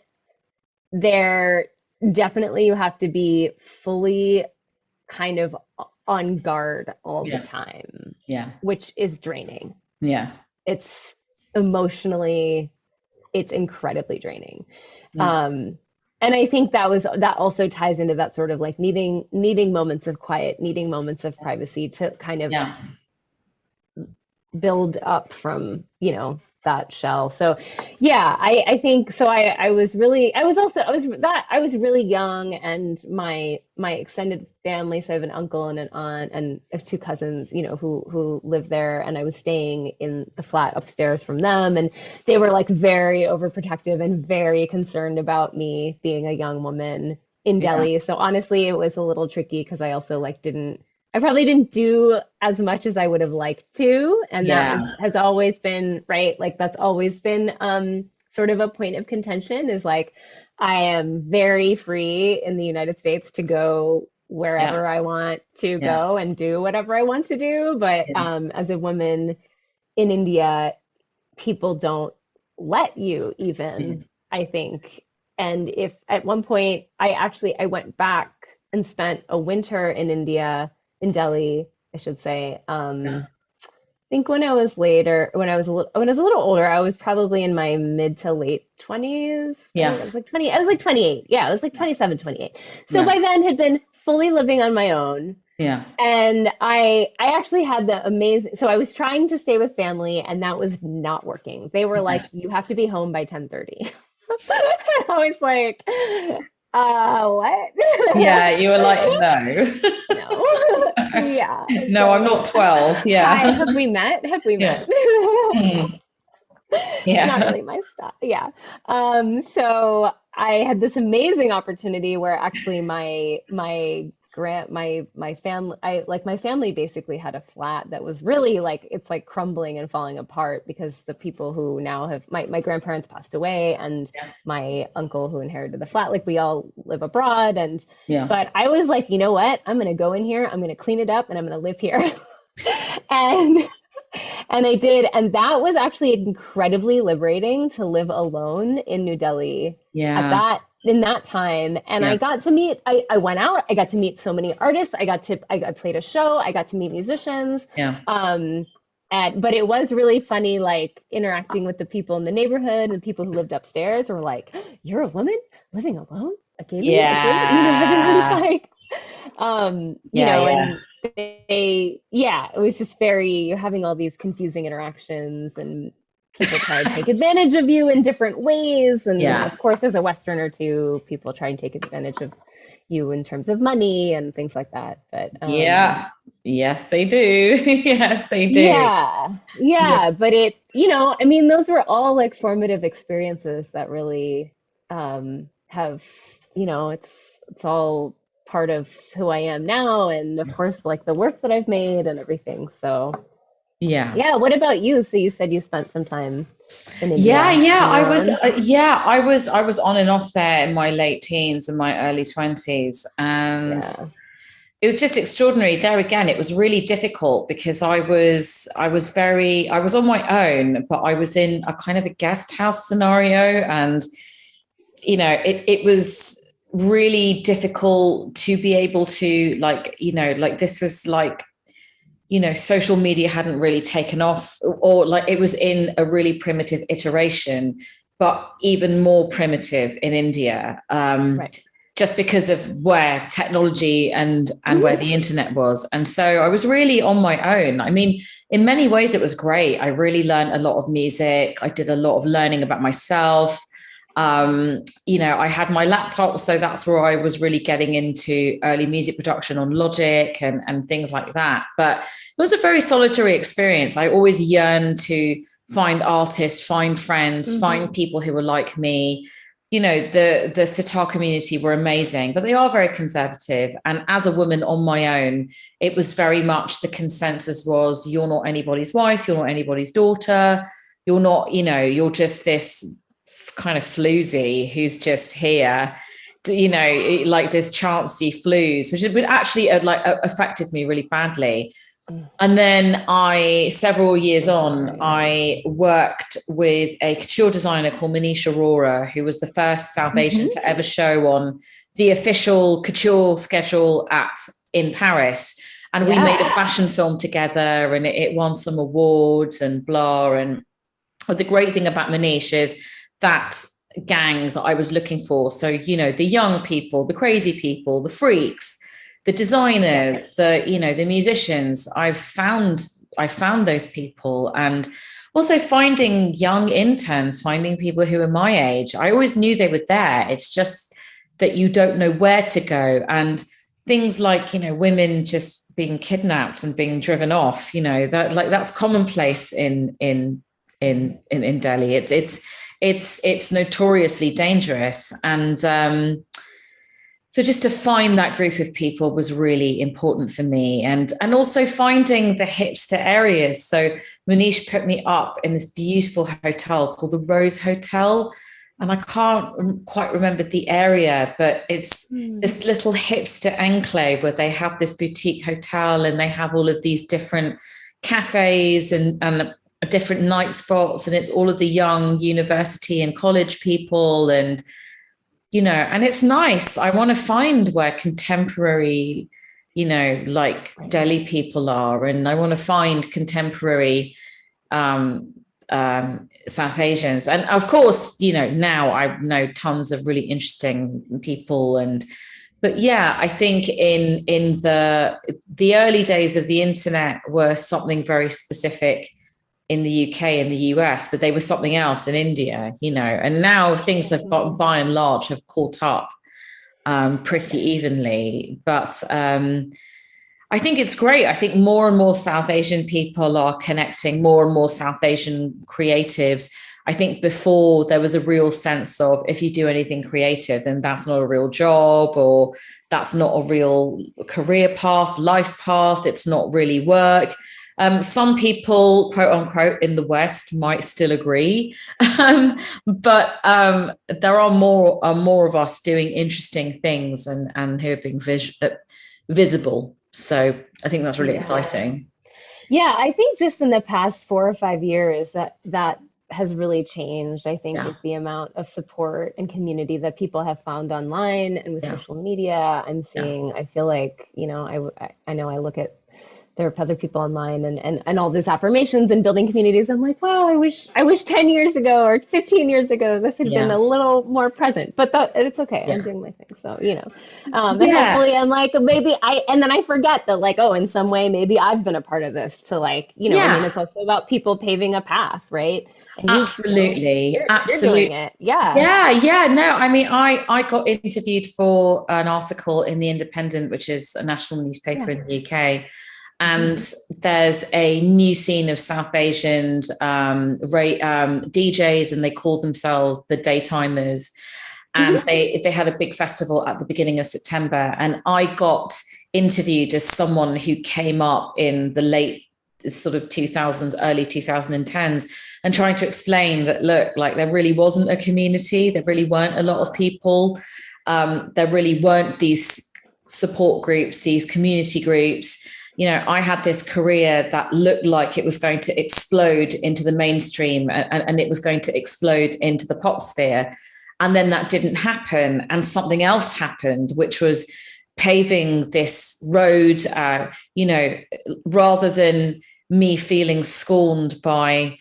there, definitely you have to be fully kind of on guard all the Yeah. time, Yeah. which is draining. Yeah. It's emotionally, it's incredibly draining. Yeah. Um, and I think that also ties into that sort of like needing moments of quiet, needing moments of privacy to kind of Yeah. build up from that shell. So yeah, I think so. I was really I was really young, and my extended family, so I have an uncle and an aunt and I have two cousins who live there, and I was staying in the flat upstairs from them, and they were like very overprotective and very concerned about me being a young woman in Yeah. Delhi. So honestly it was a little tricky because I also like didn't I probably didn't do as much as I would have liked to, and that Yeah. has always been right. Like that's always been sort of a point of contention is like I am very free in the United States to go Yeah. wherever I want to Yeah. go and do whatever I want to do, but Yeah. as a woman in India, people don't let you even, I think. And if at one point I went back and spent a winter in India, in Delhi, I should say. Yeah. I think when I was later, when I was a little older, I was probably in my mid to late 20s, right? Yeah. I was like 28. Yeah, I was like 27, 28. So Yeah. by then had been fully living on my own. Yeah. And I actually had the amazing, so I was trying to stay with family and that was not working. They were like, Yeah. you have to be home by 10:30. I was like, what? Yeah. You were like, no. No. Yeah. No, I'm So, not 12. hi, Yeah. have we met? Have we Yeah. met? Mm. Not Yeah. really my style. Yeah. So I had this amazing opportunity where actually my my family, my family basically had a flat that was really like, it's like crumbling and falling apart because the people who now have, my grandparents passed away, and Yeah. my uncle who inherited the flat, like we all live abroad. And Yeah. but I was like, you know what, I'm gonna go in here, I'm gonna clean it up, and I'm gonna live here. and and I did, and that was actually incredibly liberating to live alone in New Delhi at Yeah. that in that time. And I Yeah. got to meet, I went out, I got to meet so many artists. I played a show, I got to meet musicians. Yeah. Um, but it was really funny, like interacting with the people in the neighborhood, and the people who lived upstairs were like, "You're a woman living alone? A gay man?" You know, everyone's Yeah. like, Yeah. and yeah, it was just very, you're having all these confusing interactions, and people try to take advantage of you in different ways. And Yeah. of course, as a Westerner too, people try and take advantage of you in terms of money and things like that. But Yeah. Yes, they do. Yes, they do. yeah, Yeah. yeah, but I mean, those were all like formative experiences that really have, it's all part of who I am now, and of course, like the work that I've made and everything. So, Yeah. yeah, what about you? So you said you spent some time in Yeah, India yeah, on I your was, own. I was on and off there in my late teens and my early 20s, and Yeah. it was just extraordinary. There again, it was really difficult because I was on my own, but I was in a kind of a guest house scenario, and it was really difficult to be able to, like, this was like, social media hadn't really taken off, or like it was in a really primitive iteration, but even more primitive in India, Right. just because of where technology and where Mhm. the internet was. And so I was really on my own. I mean, in many ways, it was great. I really learned a lot of music. I did a lot of learning about myself. I had my laptop, so that's where I was really getting into early music production on Logic and things like that. But it was a very solitary experience. I always yearned to find artists, find friends, Mhm. find people who were like me. The sitar community were amazing, but they are very conservative. And as a woman on my own, it was very much the consensus was, you're not anybody's wife, you're not anybody's daughter, you're not, you're just this kind of floozy who's just here, like this chancy flues, which would actually affected me really badly. Mm. And then several years I'm so on, sorry. I worked with a couture designer called Manish Arora, who was the first South Asian Mhm. to ever show on the official couture schedule in Paris. And we made a Yeah. fashion film together, and it won some awards and blah. And the great thing about Manish is that gang that I was looking for. So, the young people, the crazy people, the freaks, the Yeah. designers, the musicians. I found those people, and also finding young interns, finding people who are my age. I always knew they were there. It's just that you don't know where to go. And things like, women just being kidnapped and being driven off, that's commonplace in Delhi. It's notoriously dangerous, and so just to find that group of people was really important for me, and also finding the hipster areas. So Manish put me up in this beautiful hotel called the Rose Hotel, and I can't quite remember the area, but it's Mm. this little hipster enclave where they have this boutique hotel, and they have all of these different cafes and different night spots, and it's all of the young university and college people, and it's nice. I want to find where contemporary, like Delhi people are, and I want to find contemporary um, South Asians. And of course, now I know tons of really interesting people. But yeah, I think in the early days of the internet were something very specific in the UK and the US, but they were something else in India, and now things have Definitely. by and large have caught up pretty evenly. But I think it's great. I think more and more South Asian people are connecting, more and more South Asian creatives. I think before there was a real sense of, if you do anything creative, then that's not a real job, or that's not a real career path, life path. It's not really work. Some people, quote unquote, in the West might still agree, but there are more of us doing interesting things and who are being visible. So I think that's really exciting. Yeah, I think just in the past 4 or 5 years that has really changed, I think, Yeah, is the amount of support and community that people have found online and with yeah, social media. I'm yeah. seeing, I feel like, I know I look at there are other people online and all these affirmations and building communities. I'm like, wow, I wish 10 years ago or 15 years ago this had been Yeah. a little more present. But it's okay. I'm Yeah. doing my thing. So, and Yeah. hopefully I'm like maybe and then I forget that, like, oh, in some way maybe I've been a part of this to, like, I mean, Yeah. it's also about people paving a path, right? And Absolutely. you're doing Absolutely. it. Yeah. Yeah. Yeah. No, I mean, I got interviewed for an article in The Independent, which is a national newspaper Yeah. in the UK. Mhm. And there's a new scene of South Asian DJs, and they called themselves the Daytimers. And Mhm. they had a big festival at the beginning of September. And I got interviewed as someone who came up in the late sort of 2000s, early 2010s, and trying to explain that, look, like, there really wasn't a community. There really weren't a lot of people. There really weren't these support groups, these community groups. I had this career that looked like it was going to explode into the mainstream, and it was going to explode into the pop sphere. And then that didn't happen. And something else happened, which was paving this road, rather than me feeling scorned by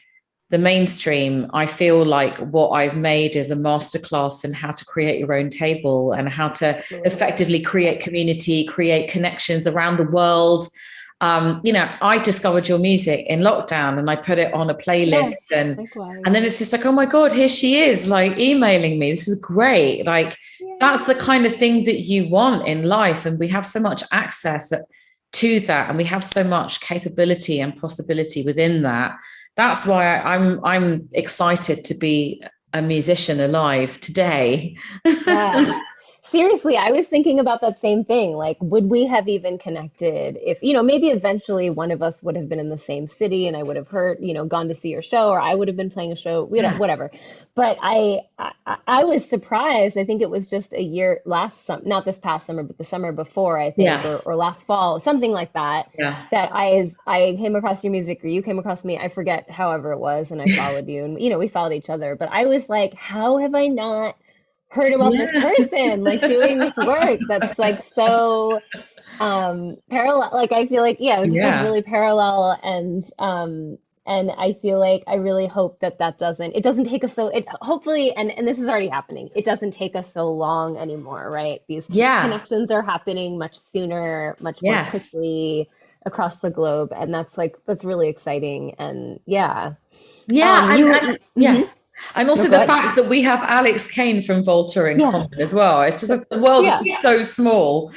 the mainstream. I feel like what I've made is a masterclass in how to create your own table and how to Absolutely. effectively create community, create connections around the world. I discovered your music in lockdown, and I put it on a playlist, Yes, and likewise. then it's just like, oh my God, here she is, like, emailing me. This is great. Like, that's the Yay. kind of thing that you want in life. And we have so much access to that, and we have so much capability and possibility within that. That's why I'm excited to be a musician alive today. Yeah. Seriously, I was thinking about that same thing. Like, would we have even connected if, maybe eventually one of us would have been in the same city and I would have heard, gone to see your show, or I would have been playing a show, Yeah. whatever. But I was surprised. I think it was just a year not this past summer, but the summer before, I think, Yeah. or last fall, something like that, Yeah. that I came across your music, or you came across me. I forget, however it was, and I followed you, and we followed each other. But I was like, how have I not heard about this Yeah. person, like, doing this work that's like so parallel? Like, I feel like, yeah, it's just like Yeah. really parallel. And I feel like I really hope that it doesn't take us it hopefully, and this is already happening, it doesn't take us so long anymore, right? These Yeah. connections are happening much sooner, much more Yes. quickly across the globe, and that's really exciting. And yeah. Yeah. And yeah. Mhm. And No, also go the ahead. fact that we have Alex Kane from Volta in Yeah. common as well. It's just like the world is Yeah. just so small.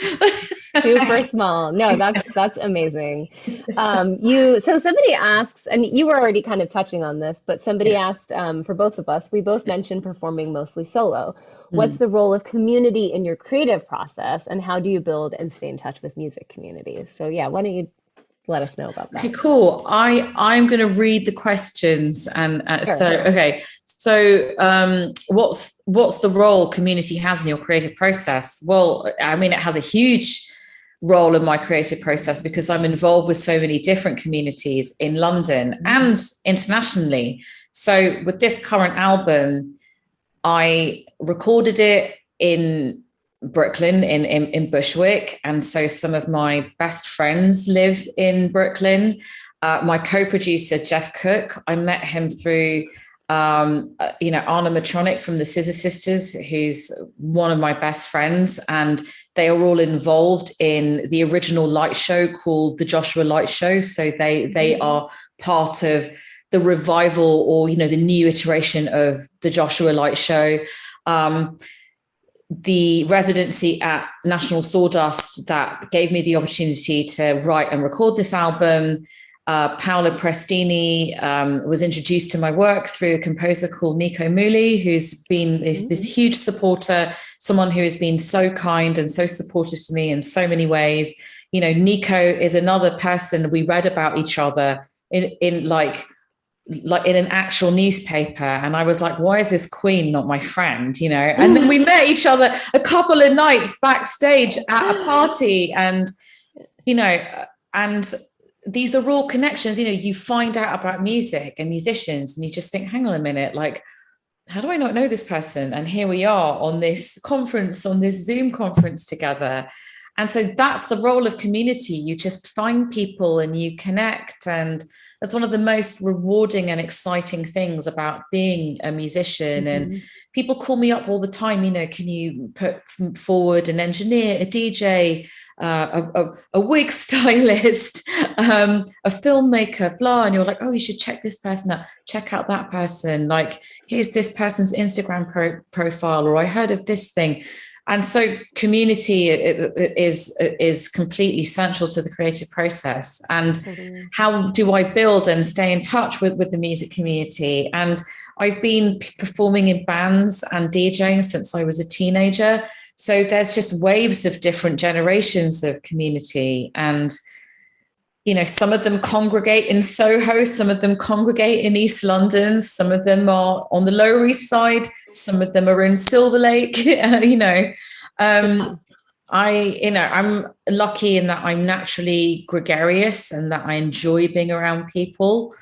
Super small. No, that's amazing. So somebody asks, and you were already kind of touching on this, but somebody Yeah. asked, for both of us, we both mentioned performing mostly solo. What's Mm. the role of community in your creative process, and how do you build and stay in touch with music communities? So yeah, why don't you let us know about Okay, that? cool. I'm going to read the questions, and Sure. okay. So, what's the role community has in your creative process? Well, I mean, it has a huge role in my creative process because I'm involved with so many different communities in London and internationally. So, with this current album, I recorded it in Brooklyn, in Bushwick. And so some of my best friends live in Brooklyn. My co-producer, Jeff Cook, I met him through, Anna Matronic from the Scissor Sisters, who's one of my best friends. And they are all involved in the original light show called the Joshua Light Show. So they are part of the revival, or the new iteration of the Joshua Light Show. The residency at National Sawdust that gave me the opportunity to write and record this album. Paola Prestini was introduced to my work through a composer called Nico Muli, who's been this huge supporter, someone who has been so kind and so supportive to me in so many ways. You know, Nico is another person. We read about each other in like in an actual newspaper, and I was like, why is this queen not my friend, you know? And then we met each other a couple of nights backstage at a party, and you know, and these are all connections. You know, you find out about music and musicians and you just think, hang on a minute, like, how do I not know this person? And here we are on this conference, on this Zoom conference together. And so that's the role of community. You just find people and you connect. And that's one of the most rewarding and exciting things about being a musician. And people call me up all the time, you know, can you put forward an engineer, a DJ, a wig stylist, a filmmaker, blah. And you're like, oh, you should check this person out, check out that person. Like, here's this person's Instagram profile, or I heard of this thing. And so community is completely central to the creative process. And how do I build and stay in touch with the music community? And I've been performing in bands and DJing since I was a teenager. So there's just waves of different generations of community. And, you know, some of them congregate in Soho, some of them congregate in East London, some of them are on the Lower East Side, some of them are in Silver Lake, you know. I'm lucky in that I'm naturally gregarious and that I enjoy being around people.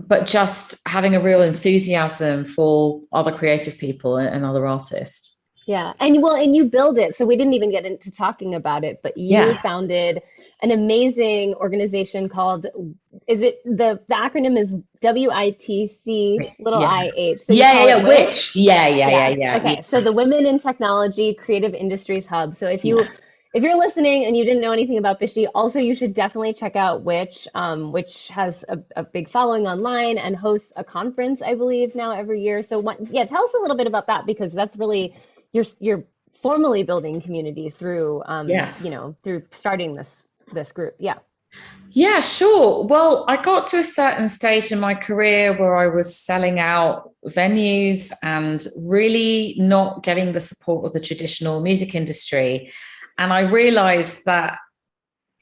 But just having a real enthusiasm for other creative people and other artists. Yeah. And well, and you build it. So we didn't even get into talking about it, but you founded an amazing organization called, is it the acronym is WITC little IH. So WITCH. Yeah. Okay. So the Women in Technology Creative Industries Hub. So if you're listening and you didn't know anything about Bishi, also you should definitely check out WITCH, which has a big following online and hosts a conference, I believe, now every year. So tell us a little bit about that, because that's really you're formally building community through through starting this group. Yeah, sure. Well, I got to a certain stage in my career where I was selling out venues and really not getting the support of the traditional music industry. And I realized that,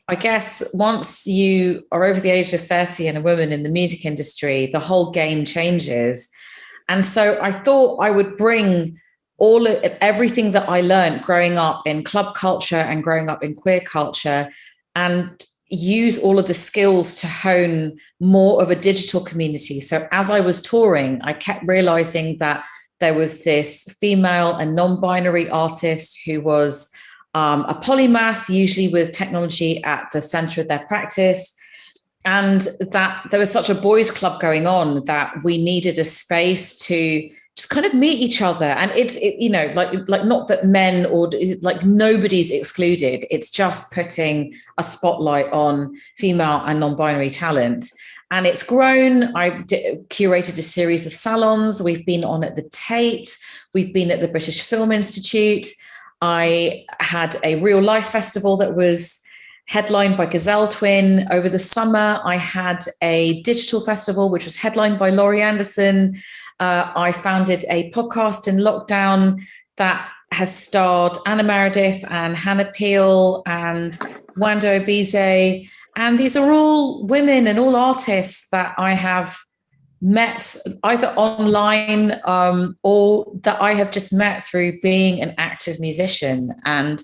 I guess, once you are over the age of 30 and a woman in the music industry, the whole game changes. And so I thought I would bring everything that I learned growing up in club culture and growing up in queer culture, and use all of the skills to hone more of a digital community. So as I was touring, I kept realizing that there was this female and non-binary artist who was a polymath, usually with technology at the center of their practice. And that there was such a boys' club going on that we needed a space to just kind of meet each other. And it's like not that men or like nobody's excluded. It's just putting a spotlight on female and non-binary talent. And it's grown. I curated a series of salons. We've been on at the Tate. We've been at the British Film Institute. I had a real life festival that was headlined by Gazelle Twin. Over the summer, I had a digital festival, which was headlined by Laurie Anderson. I founded a podcast in lockdown that has starred Anna Meredith and Hannah Peel and Wando Obize. And these are all women and all artists that I have met either online or that I have just met through being an active musician. And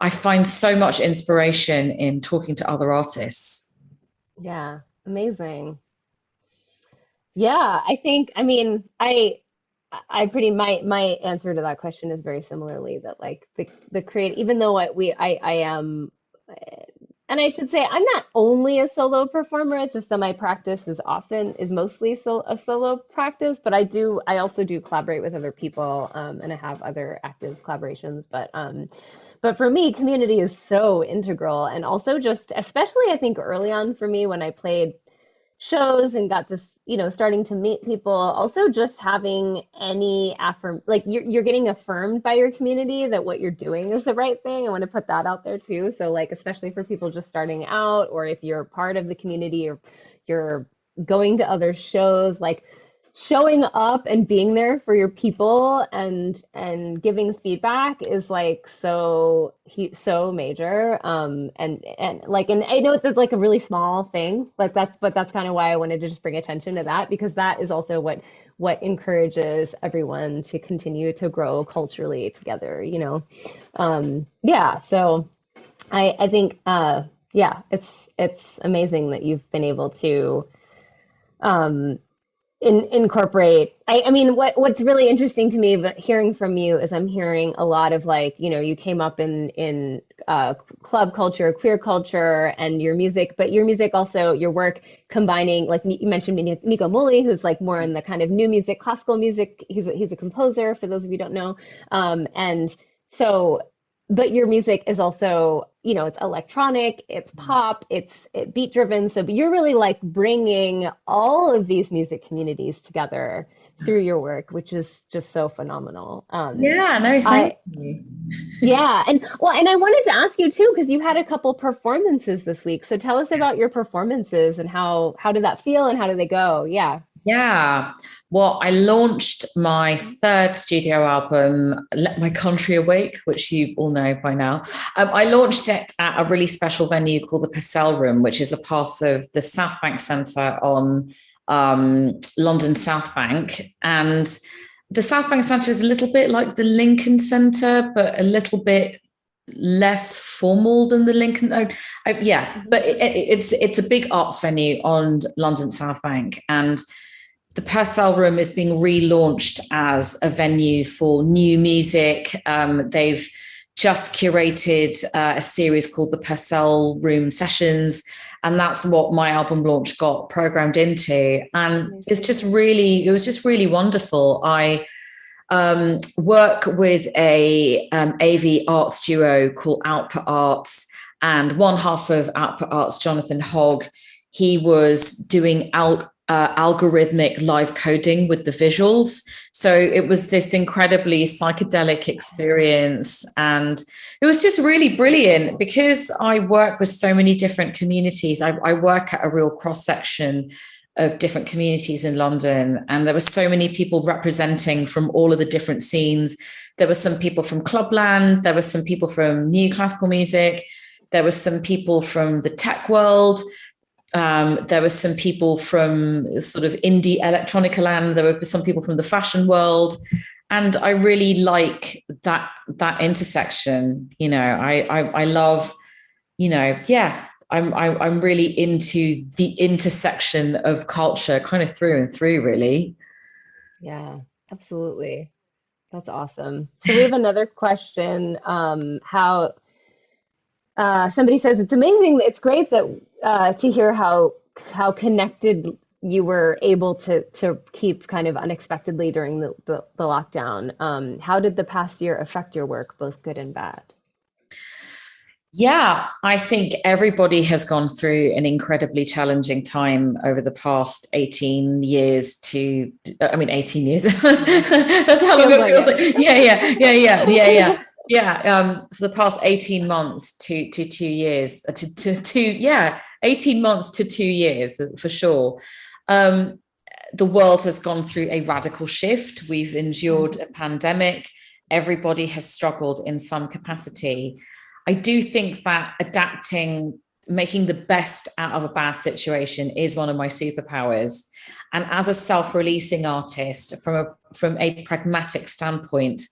I find so much inspiration in talking to other artists. Yeah, amazing. Yeah, my answer to that question is very similarly that like the create, even though I am, and I should say I'm not only a solo performer, it's just that my practice is mostly a solo practice, but I also do collaborate with other people, and I have other active collaborations, but for me, community is so integral, and also just especially I think early on for me when I played shows and got to starting to meet people, also just having any like you're getting affirmed by your community that what you're doing is the right thing. I want to put that out there too. So like, especially for people just starting out, or if you're part of the community, or you're going to other shows, like showing up and being there for your people and giving feedback is like so major, and like, and I know it's like a really small thing, but that's kind of why I wanted to just bring attention to that, because that is also what encourages everyone to continue to grow culturally together, yeah. So I think yeah, it's amazing that you've been able to um incorporate. I mean, what's really interesting to me, but hearing from you, is I'm hearing a lot of, like, you came up in club culture, queer culture, and your music, but your music also, your work combining, like you mentioned Nico Muhly, who's like more in the kind of new music, classical music. He's a composer, for those of you who don't know, and so, but your music is also, it's electronic, it's pop, it's beat driven. So, but you're really like bringing all of these music communities together through your work, which is just so phenomenal. Yeah, no, thank I you. Yeah, and well, and I wanted to ask you too, because you had a couple performances this week. So tell us about your performances, and how did that feel, and how did they go? Yeah. Yeah. Well, I launched my third studio album, Let My Country Awake, which you all know by now. I launched it at a really special venue called the Purcell Room, which is a part of the South Bank Centre on London South Bank. And the South Bank Centre is a little bit like the Lincoln Centre, but a little bit less formal than the Lincoln. Yeah, but it's a big arts venue on London South Bank, and the Purcell Room is being relaunched as a venue for new music. They've just curated a series called the Purcell Room Sessions, and that's what my album launch got programmed into. And it was just really wonderful. I work with a AV arts duo called Output Arts, and one half of Output Arts, Jonathan Hogg, he was doing algorithmic live coding with the visuals. So it was this incredibly psychedelic experience. And it was just really brilliant, because I work with so many different communities. I work at a real cross-section of different communities in London. And there were so many people representing from all of the different scenes. There were some people from Clubland. There were some people from new classical music. There were some people from the tech world. There were some people from sort of indie electronica land. There were some people from the fashion world. And I really like that intersection. I love, yeah, I'm really into the intersection of culture kind of through and through, really. Yeah, absolutely. That's awesome. So we have another question. How somebody says it's amazing. It's great that to hear how connected you were able to keep kind of unexpectedly during the lockdown. How did the past year affect your work, both good and bad? Yeah, I think everybody has gone through an incredibly challenging time over the past 18 years 18 years. That's how long it feels like. Yeah. For the past 18 months to 2 years, to 18 months to 2 years for sure. The world has gone through a radical shift. We've endured a pandemic. Everybody has struggled in some capacity. I do think that adapting, making the best out of a bad situation is one of my superpowers. And as a self-releasing artist, from a pragmatic standpoint,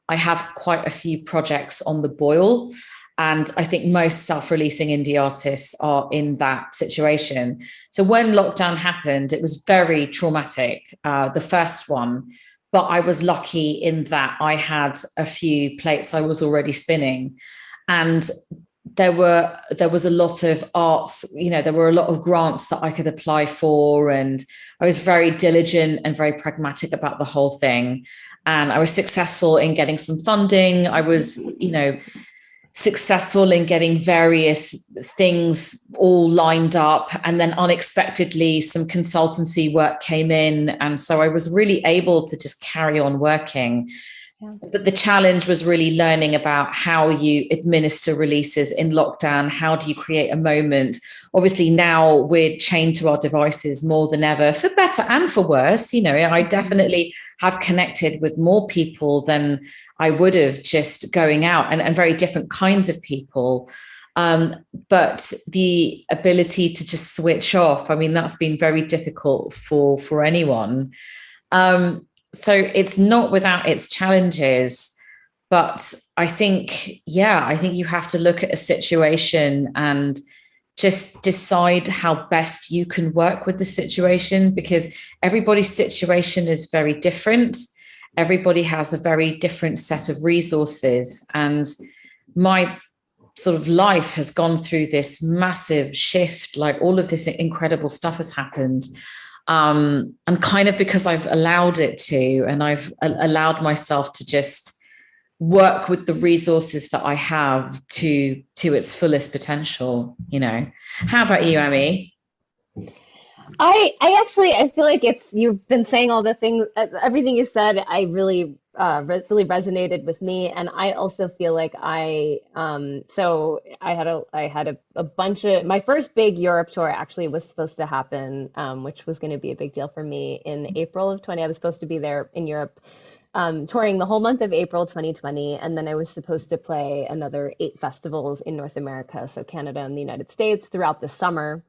I have quite a few projects on the boil. And I think most self-releasing indie artists are in that situation. So when lockdown happened, it was very traumatic, the first one. But I was lucky in that I had a few plates I was already spinning. And there was a lot of arts, there were a lot of grants that I could apply for. And I was very diligent and very pragmatic about the whole thing. And I was successful in getting some funding. I was, successful in getting various things all lined up, and then unexpectedly some consultancy work came in, and so I was really able to just carry on working. But the challenge was really learning about how you administer releases in lockdown. How do you create a moment? Obviously, now we're chained to our devices more than ever, for better and for worse. I definitely have connected with more people than I would have just going out, and very different kinds of people. But the ability to just switch off, I mean, that's been very difficult for anyone. So it's not without its challenges, but I think you have to look at a situation and just decide how best you can work with the situation, because everybody's situation is very different. Everybody has a very different set of resources. And my sort of life has gone through this massive shift, like all of this incredible stuff has happened. And kind of because I've allowed it to, and I've allowed myself to just work with the resources that I have to its fullest potential. How about you, Amy? I feel like you've been saying all the things, everything you said, I really really resonated with me. And I also feel like so I had a bunch of, my first big Europe tour actually was supposed to happen, which was going to be a big deal for me in April of 20. I was supposed to be there in Europe, touring the whole month of April 2020, and then I was supposed to play another 8 festivals in North America, so Canada and the United States, throughout the summer.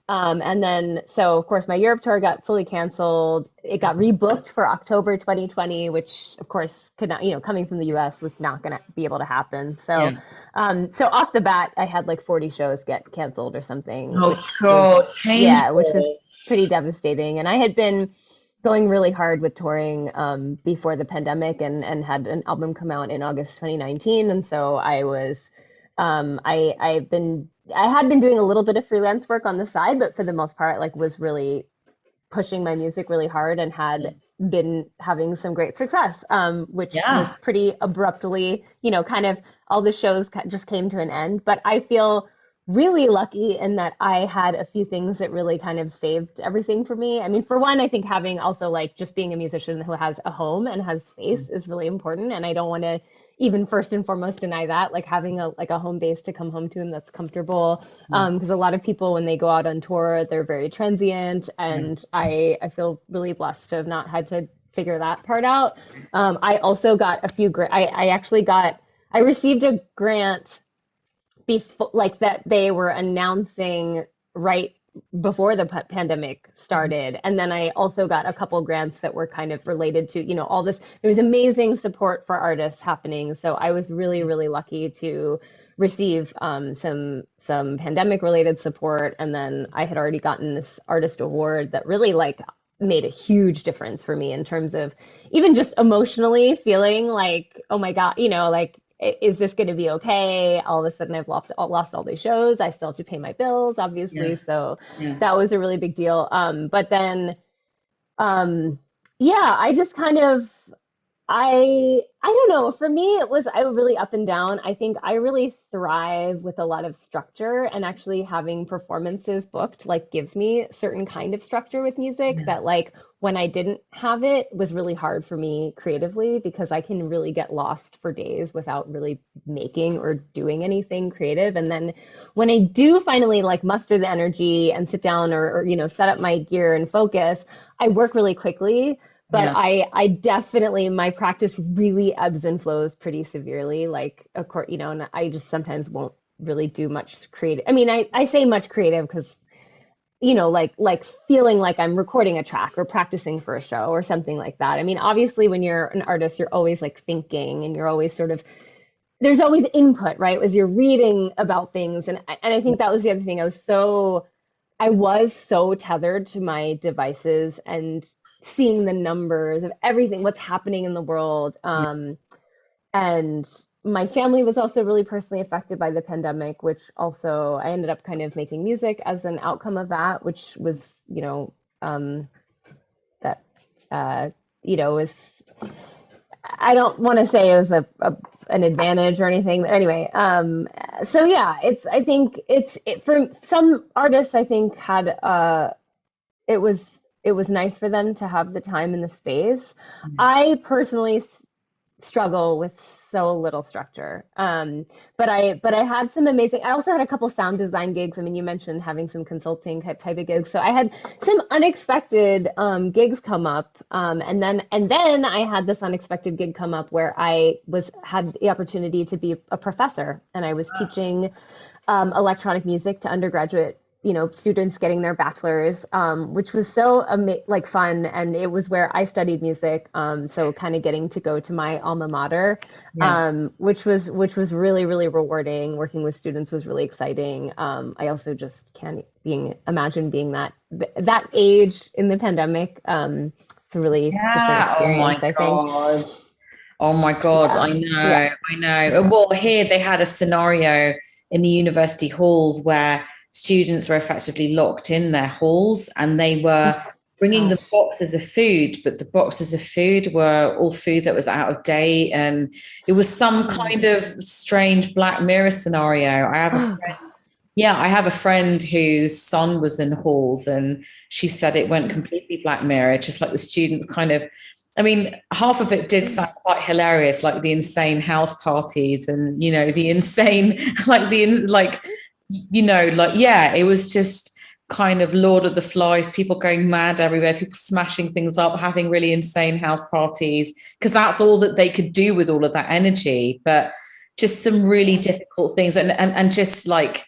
And then, so of course, my Europe tour got fully canceled. It got rebooked for October 2020, which of course could not, coming from the US, was not going to be able to happen. So, Yeah. so off the bat, I had like 40 shows get canceled or something, Oh which God, was, yeah, which was painful. pretty devastating. And I had been going really hard with touring before the pandemic, and had an album come out in August 2019. And so I was, I had been doing a little bit of freelance work on the side, but for the most part, like, was really pushing my music really hard, and had been having some great success, which Yeah. was pretty abruptly, kind of all the shows just came to an end. But I feel really lucky in that I had a few things that really kind of saved everything for me. I mean, for one, I think having also, like, just being a musician who has a home and has space is really important. And I don't want to even first and foremost deny that, like, having a home base to come home to and that's comfortable. Because a lot of people, when they go out on tour, they're very transient, and I feel really blessed to have not had to figure that part out. I also got a few I actually got, I received a grant before, like, that they were announcing right before the pandemic started. And then I also got a couple grants that were kind of related to, all this. There was amazing support for artists happening. So I was really, really lucky to receive some pandemic related support. And then I had already gotten this artist award that really, like, made a huge difference for me in terms of even just emotionally feeling like, oh my God, like, is this going to be okay? All of a sudden, I've lost all these shows. I still have to pay my bills, Yeah. obviously. So Yeah. that was a really big deal. But then, yeah, I just kind of, I don't know. For me, I was really up and down. I think I really thrive with a lot of structure, and actually having performances booked, like, gives me certain kind of structure with music that, like, when I didn't have it, was really hard for me creatively, because I can really get lost for days without really making or doing anything creative. And then when I do finally, like, muster the energy and sit down, or set up my gear and focus, I work really quickly. But Yeah. I definitely, my practice really ebbs and flows pretty severely. Like, of course, and I just sometimes won't really do much creative. I mean, I say much creative because, like feeling like I'm recording a track or practicing for a show or something like that. I mean, obviously, when you're an artist, you're always, like, thinking, and you're always sort of, there's always input, right? As you're reading about things. And I think that was the other thing. I was so tethered to my devices and seeing the numbers of everything, what's happening in the world. And my family was also really personally affected by the pandemic, which also I ended up kind of making music as an outcome of that, which was, that, was, I don't want to say it was an advantage or anything. But anyway, so yeah, I think for some artists, I think had it was nice for them to have the time and the space. I personally struggle with so little structure. But I had some amazing. I also had a couple sound design gigs. I mean, you mentioned having some consulting type of gigs, so I had some unexpected gigs come up, and then I had this unexpected gig come up where had the opportunity to be a professor, and I was teaching electronic music to undergraduate, students getting their bachelor's, which was so like fun, and it was where I studied music, so kind of getting to go to my alma mater, Yeah. which was really really rewarding. Working with students was really exciting. I also just can't imagine being that age in the pandemic. It's a really different Yeah. Oh my experience, I think. God. Oh my God. Yeah, I yeah, know. I know. yeah. Well, here they had a scenario in the university halls where students were effectively locked in their halls and they were Oh bringing them gosh. boxes of food, but the boxes of food were all food that was out of date. And it was some Oh, kind of strange Black Mirror scenario. oh God. I have a friend whose son was in halls and she said it went completely Black Mirror, just like the students kind of, I mean, half of it did sound quite hilarious, like the insane house parties and, the insane, yeah, it was just kind of Lord of the Flies, people going mad everywhere, people smashing things up, having really insane house parties, because that's all that they could do with all of that energy. But just some really difficult things and just like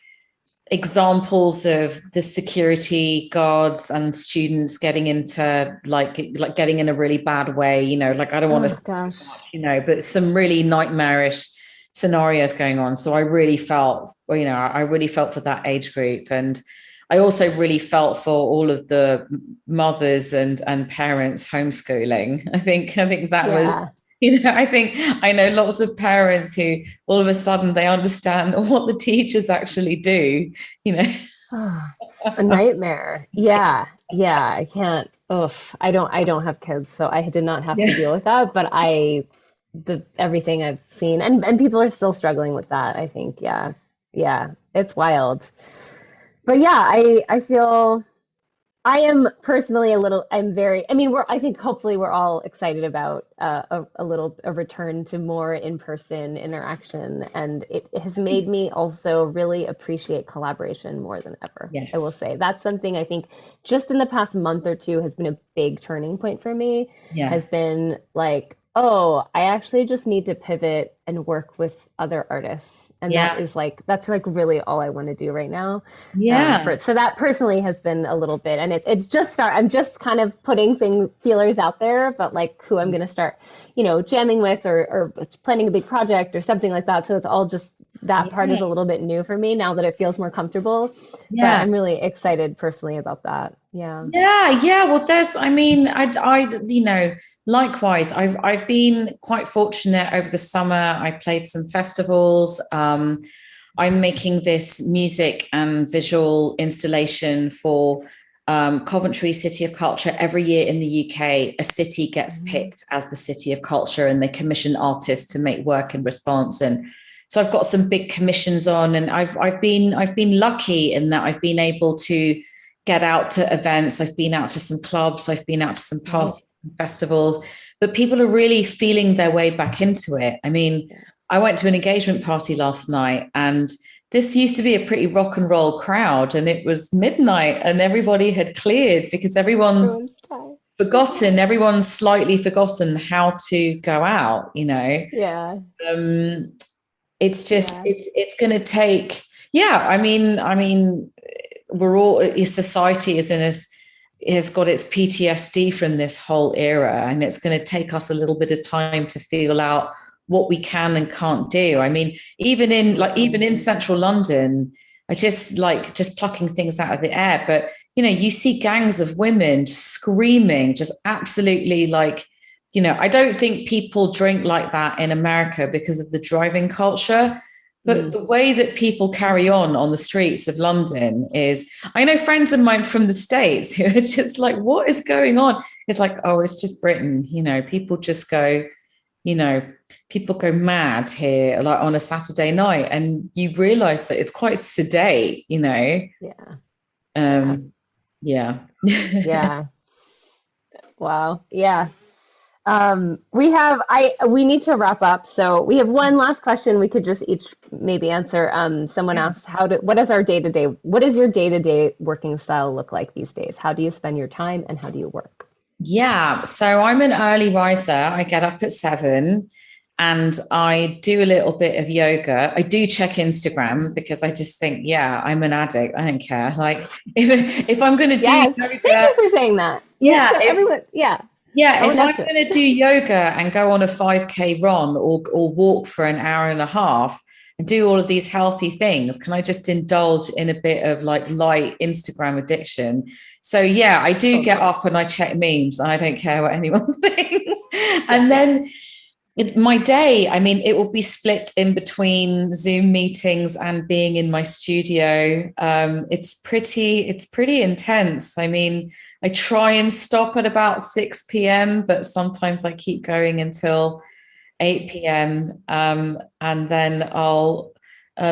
examples of the security guards and students getting into like getting in a really bad way, like I don't want to Oh say gosh. too much, but some really nightmarish scenarios going on. So I really felt, I really felt for that age group. And I also really felt for all of the mothers and parents homeschooling. I think that was, Yeah. I know lots of parents who all of a sudden they understand what the teachers actually do, you know. Oh, a nightmare. Yeah. Yeah. I can't. Oof. I don't have kids, so I did not have to Yeah. deal with that. But everything I've seen, and people are still struggling with that, I think. Yeah. Yeah. It's wild. But yeah, I feel. I am personally I mean, I think hopefully we're all excited about a return to more in-person interaction. And it has made me also really appreciate collaboration more than ever. I will Yes. say that's something I think just in the past month or two has been a big turning point for me, Yeah. has been like, oh, I actually just need to pivot and work with other artists. And Yeah. that's like really all I want to do right now. Yeah. So that personally has been a little bit, and it's just I'm just kind of putting feelers out there, but like who I'm going to start, jamming with, or planning a big project or something like that. So it's all just that part is Yeah. a little bit new for me now that it feels more comfortable, but Yeah. I'm really excited personally about that. Yeah. Yeah, yeah. Well, I mean, likewise, I've been quite fortunate over the summer. I played some festivals. I'm making this music and visual installation for Coventry City of Culture. Every year in the UK, a city gets Mhm. picked as the City of Culture, and they commission artists to make work in response. And so I've got some big commissions on, and I've been lucky in that I've been able to get out to events. I've been out to some clubs. I've been out to some Right. parties and festivals, but people are really feeling their way back into it. I mean, Yeah. I went to an engagement party last night and this used to be a pretty rock and roll crowd and it was midnight and everybody had cleared because everyone's Everyone's tired. everyone's slightly forgotten how to go out. Yeah. Um, it's just Yeah. it's going to take, yeah, I mean we're all, society is in us, has got its PTSD from this whole era, and it's going to take us a little bit of time to feel out what we can and can't do. I mean, even in central London, I just plucking things out of the air, but you see gangs of women just screaming, just absolutely I don't think people drink like that in America because of the driving culture. But Mm. the way that people carry on the streets of London is, I know friends of mine from the States who are just like, what is going on? It's like, oh, it's just Britain. People just go, you know, people go mad here like on a Saturday night, and you realize that it's quite sedate, you know. Yeah. Yeah. Um, yeah. Yeah. Wow. Yeah. We need to wrap up. So we have one last question we could just each maybe answer. Someone asked, what does your day-to-day working style look like these days? How do you spend your time and how do you work? Yeah, so I'm an early riser. I get up at 7 and I do a little bit of yoga. I do check Instagram because I just think, yeah, I'm an addict. I don't care. Like if I'm going to do Yes. Thank yoga, you for saying that. yeah, So everyone, yeah, yeah, I would if I'm have to. going to do yoga and go on a 5K run or walk for an hour and a half and do all of these healthy things, can I just indulge in a bit of like light Instagram addiction? So yeah, I do get Totally. up and I check memes. I don't care what anyone thinks. Yeah. And then my day, I mean, it will be split in between Zoom meetings and being in my studio. It's pretty intense. I mean, I try and stop at about 6 p.m., but sometimes I keep going until 8 p.m. And then I'll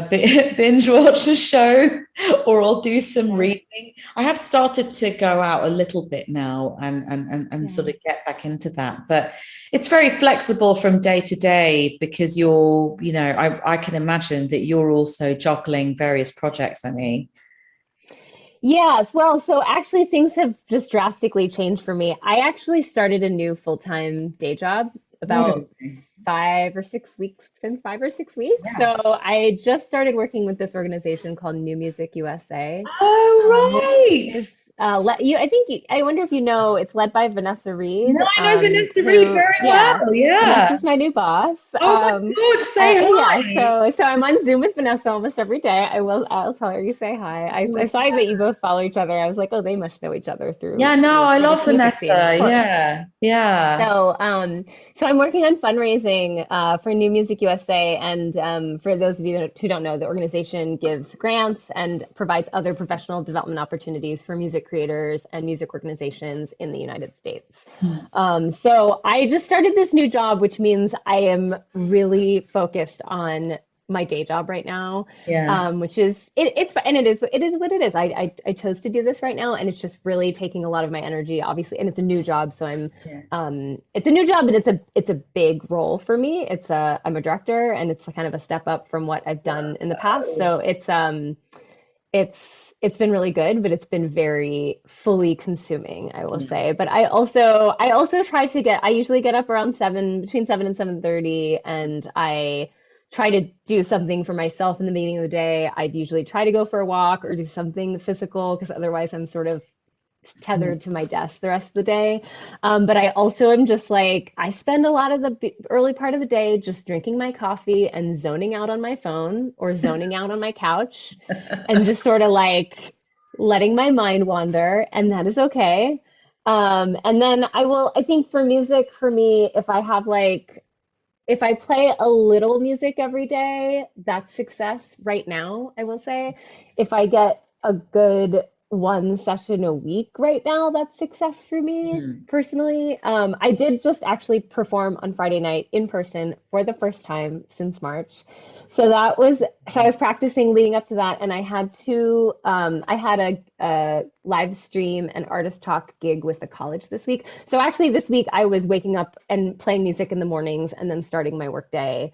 binge watch a show or I'll do some Yeah. reading. I have started to go out a little bit now and Yeah. sort of get back into that. But it's very flexible from day to day because I can imagine that you're also juggling various projects, I mean. Yes, well, so actually things have just drastically changed for me. I actually started a new full-time day job about Okay. 5 or 6 weeks. It's been 5 or 6 weeks. Yeah. So I just started working with this organization called New Music USA, which Oh, right. is I wonder if you know, it's led by Vanessa Reed, No, I know Vanessa Reed who, very yeah, well. Yeah. Vanessa's my new boss. Oh my God, say Yeah, hi. so I'm on Zoom with Vanessa almost every day. I'll tell her you say hi. I saw that you both follow each other. I was like, oh, they must know each other Yeah, through no, I through love this music scene, of Vanessa. course. Yeah, yeah. So, so I'm working on fundraising for New Music USA, and for those of you who don't know, the organization gives grants and provides other professional development opportunities for music creators and music organizations in the United States. So I just started this new job, which means I am really focused on my day job right now, Yeah. which is it's and it is what it is. I chose to do this right now, and it's just really taking a lot of my energy, obviously, and it's a new job, so Yeah. it's a new job, but it's a big role for me. I'm a director, and it's kind of a step up from what I've done in the past. Oh, So it's been really good, but it's been very fully consuming, I will yeah. say. But I also try to get I usually get up around between 7 and 7:30, and I try to do something for myself in the beginning of the day. I'd usually try to go for a walk or do something physical because otherwise I'm sort of Yeah. tethered to my desk the rest of the day. But I also am just like, I spend a lot of the early part of the day just drinking my coffee and zoning out on my phone or zoning out on my couch and just sort of like letting my mind wander. And that is okay. And then I think for music, for me, if I play a little music every day, that's success right now, I will say. If I get a good one session a week right now, that's success for me Mm. personally. I did just actually perform on Friday night in person for the first time since March. So I was practicing leading up to that, and I had a live stream and artist talk gig with the college this week. So actually, this week I was waking up and playing music in the mornings and then starting my work day,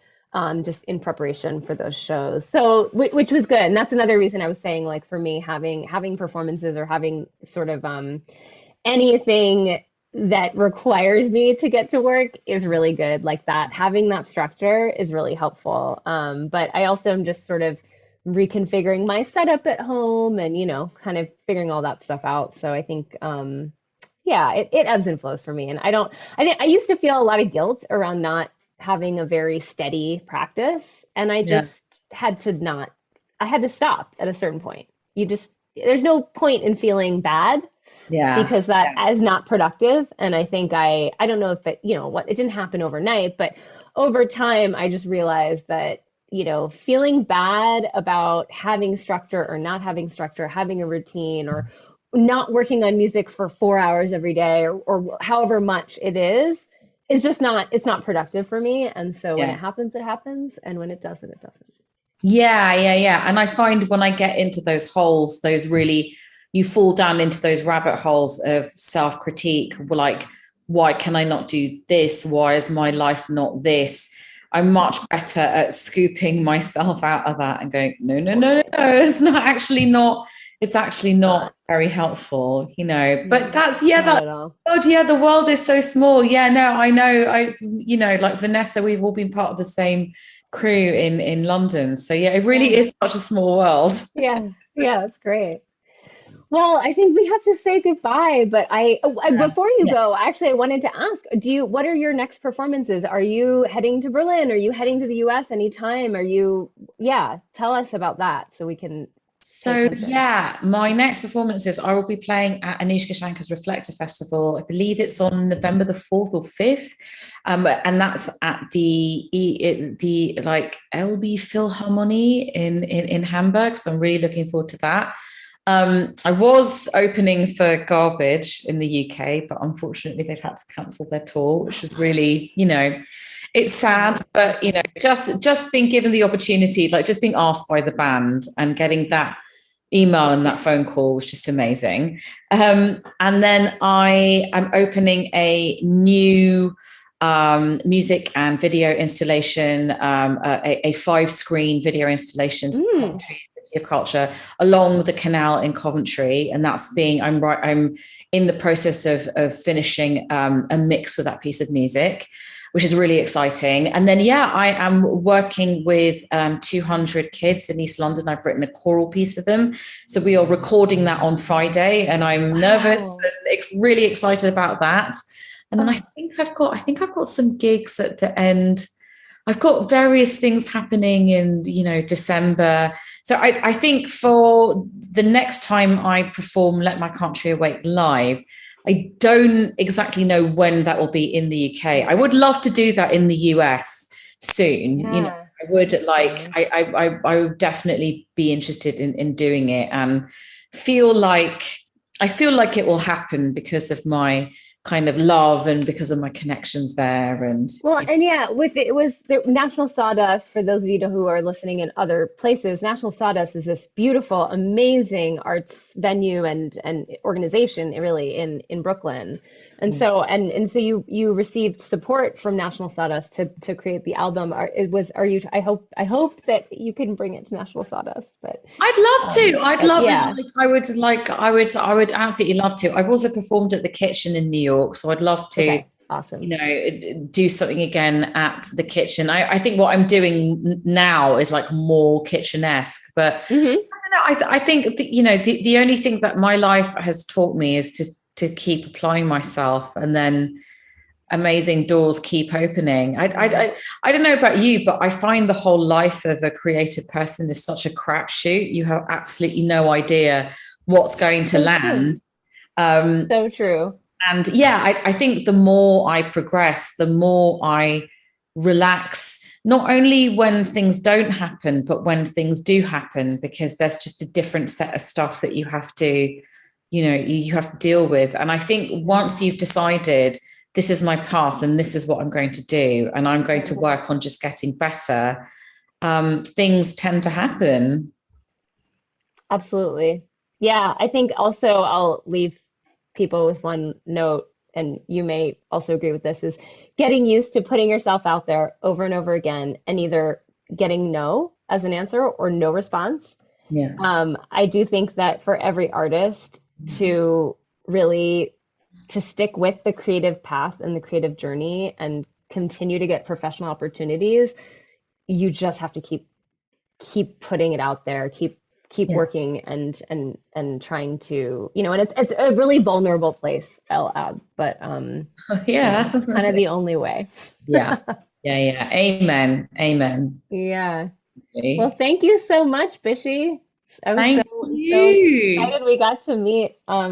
just in preparation for those shows. So, which was good, and that's another reason I was saying, like for me, having performances or having sort of anything that requires me to get to work is really good. Like that, having that structure is really helpful. But I also am just sort of reconfiguring my setup at home and, kind of figuring all that stuff out. So I think, yeah, it ebbs and flows for me. And I think I used to feel a lot of guilt around not having a very steady practice. And I Yeah. just I had to stop at a certain point. There's no point in feeling bad Yeah. because that is not productive. And I think I don't know if it didn't happen overnight, but over time, I just realized that, feeling bad about having structure or not having structure, having a routine or not working on music for 4 hours every day or however much it is, it's just not, it's not productive for me. And so when Yeah. it happens, it happens. And when it doesn't, it doesn't. Yeah, yeah, yeah. And I find when I get into those holes, those really, you fall down into those rabbit holes of self-critique, like, why can I not do this? Why is my life not this? I'm much better at scooping myself out of that and going, no, no, no, no, no, it's actually not very helpful, you know. But that's, yeah, Not that, at all. God, yeah, the world is so small. Yeah, no, I know. You know, like Vanessa, we've all been part of the same crew in London. So yeah, it really is such a small world. Yeah. Yeah, that's great. Well, I think we have to say goodbye, but before you Yeah. go, actually, I wanted to ask, what are your next performances? Are you heading to Berlin? Are you heading to the US anytime? Yeah, tell us about that so we can pay So attention. yeah, my next performances, I will be playing at Anushka Shankar's Reflector Festival. I believe it's on November the 4th or 5th. And that's at the like LB Philharmonie in Hamburg. So I'm really looking forward to that. I was opening for Garbage in the UK, but unfortunately they've had to cancel their tour, which was really, you know, it's sad, but you know, just being given the opportunity, like just being asked by the band and getting that email and that phone call was just amazing. And then I am opening a new music and video installation, a 5-screen video installation for Coventry City of Culture along the canal in Coventry, and that's being I'm in the process of finishing a mix with that piece of music, which is really exciting. And then, yeah, I am working with 200 kids in East London. I've written a choral piece for them. So we are recording that on Friday, and I'm nervous and really excited about that. And then I think I've got some gigs at the end. I've got various things happening in, you know, December. So I think for the next time I perform Let My Country Awake live, I don't exactly know when that will be in the UK. I would love to do that in the US soon. Yeah. You know, I would like, I would definitely be interested in doing it, and I feel like it will happen because of my kind of love and because of my connections there. And Well, and yeah, with it was the National Sawdust, for those of you who are listening in other places, National Sawdust is this beautiful, amazing arts venue and organization really in Brooklyn. And so you received support from National Sawdust to create the album. I hope that you can bring it to National Sawdust, but I'd love to. I'd love yeah. it. I would absolutely love to. I've also performed at the Kitchen in New York, so I'd love to, Okay, awesome. you know, do something again at the Kitchen. I think what I'm doing now is like more kitchen-esque, but I don't know. I think that, you know, the only thing that my life has taught me is to keep applying myself, and then amazing doors keep opening. I don't know about you, but I find the whole life of a creative person is such a crapshoot. You have absolutely no idea what's going to land. So true. And yeah, I think the more I progress, the more I relax, not only when things don't happen, but when things do happen, because there's just a different set of stuff that you have to, you know, you have to deal with. And I think once you've decided this is my path and this is what I'm going to do, and I'm going to work on just getting better, things tend to happen. Absolutely. Yeah, I think also I'll leave people with one note, and you may also agree with this, is getting used to putting yourself out there over and over again and either getting no as an answer or no response. Yeah. I do think that for every artist to really to stick with the creative path and the creative journey and continue to get professional opportunities, you just have to keep putting it out there, keep working and trying to, you know, and it's a really vulnerable place, I'll add, but Yeah. it's kind of the only way. Yeah. Amen. Yeah. Well, thank you so much, Bishi. I was Thank so you. excited we got to meet. I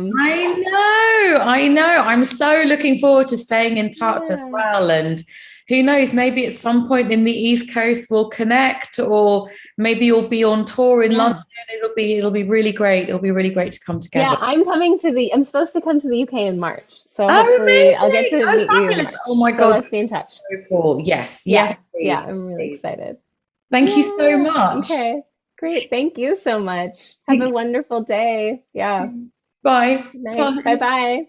know. I'm so looking forward to staying in touch as well. And who knows, maybe at some point in the East Coast we'll connect, or maybe you'll be on tour in London. It'll be really great. It'll be really great to come together. Yeah, I'm supposed to come to the UK in March. So Oh, hopefully I'll get amazing. to Oh, meet you fabulous. next. Oh my So God. let's be in touch. So cool. Yes, Yeah. yes, Yeah. please. I'm Yes, really please. excited. Thank you so Yeah. much. Okay. Great. Thank you so much. Have a Thank wonderful day. Yeah. you. Bye. Good night. Bye Bye. bye.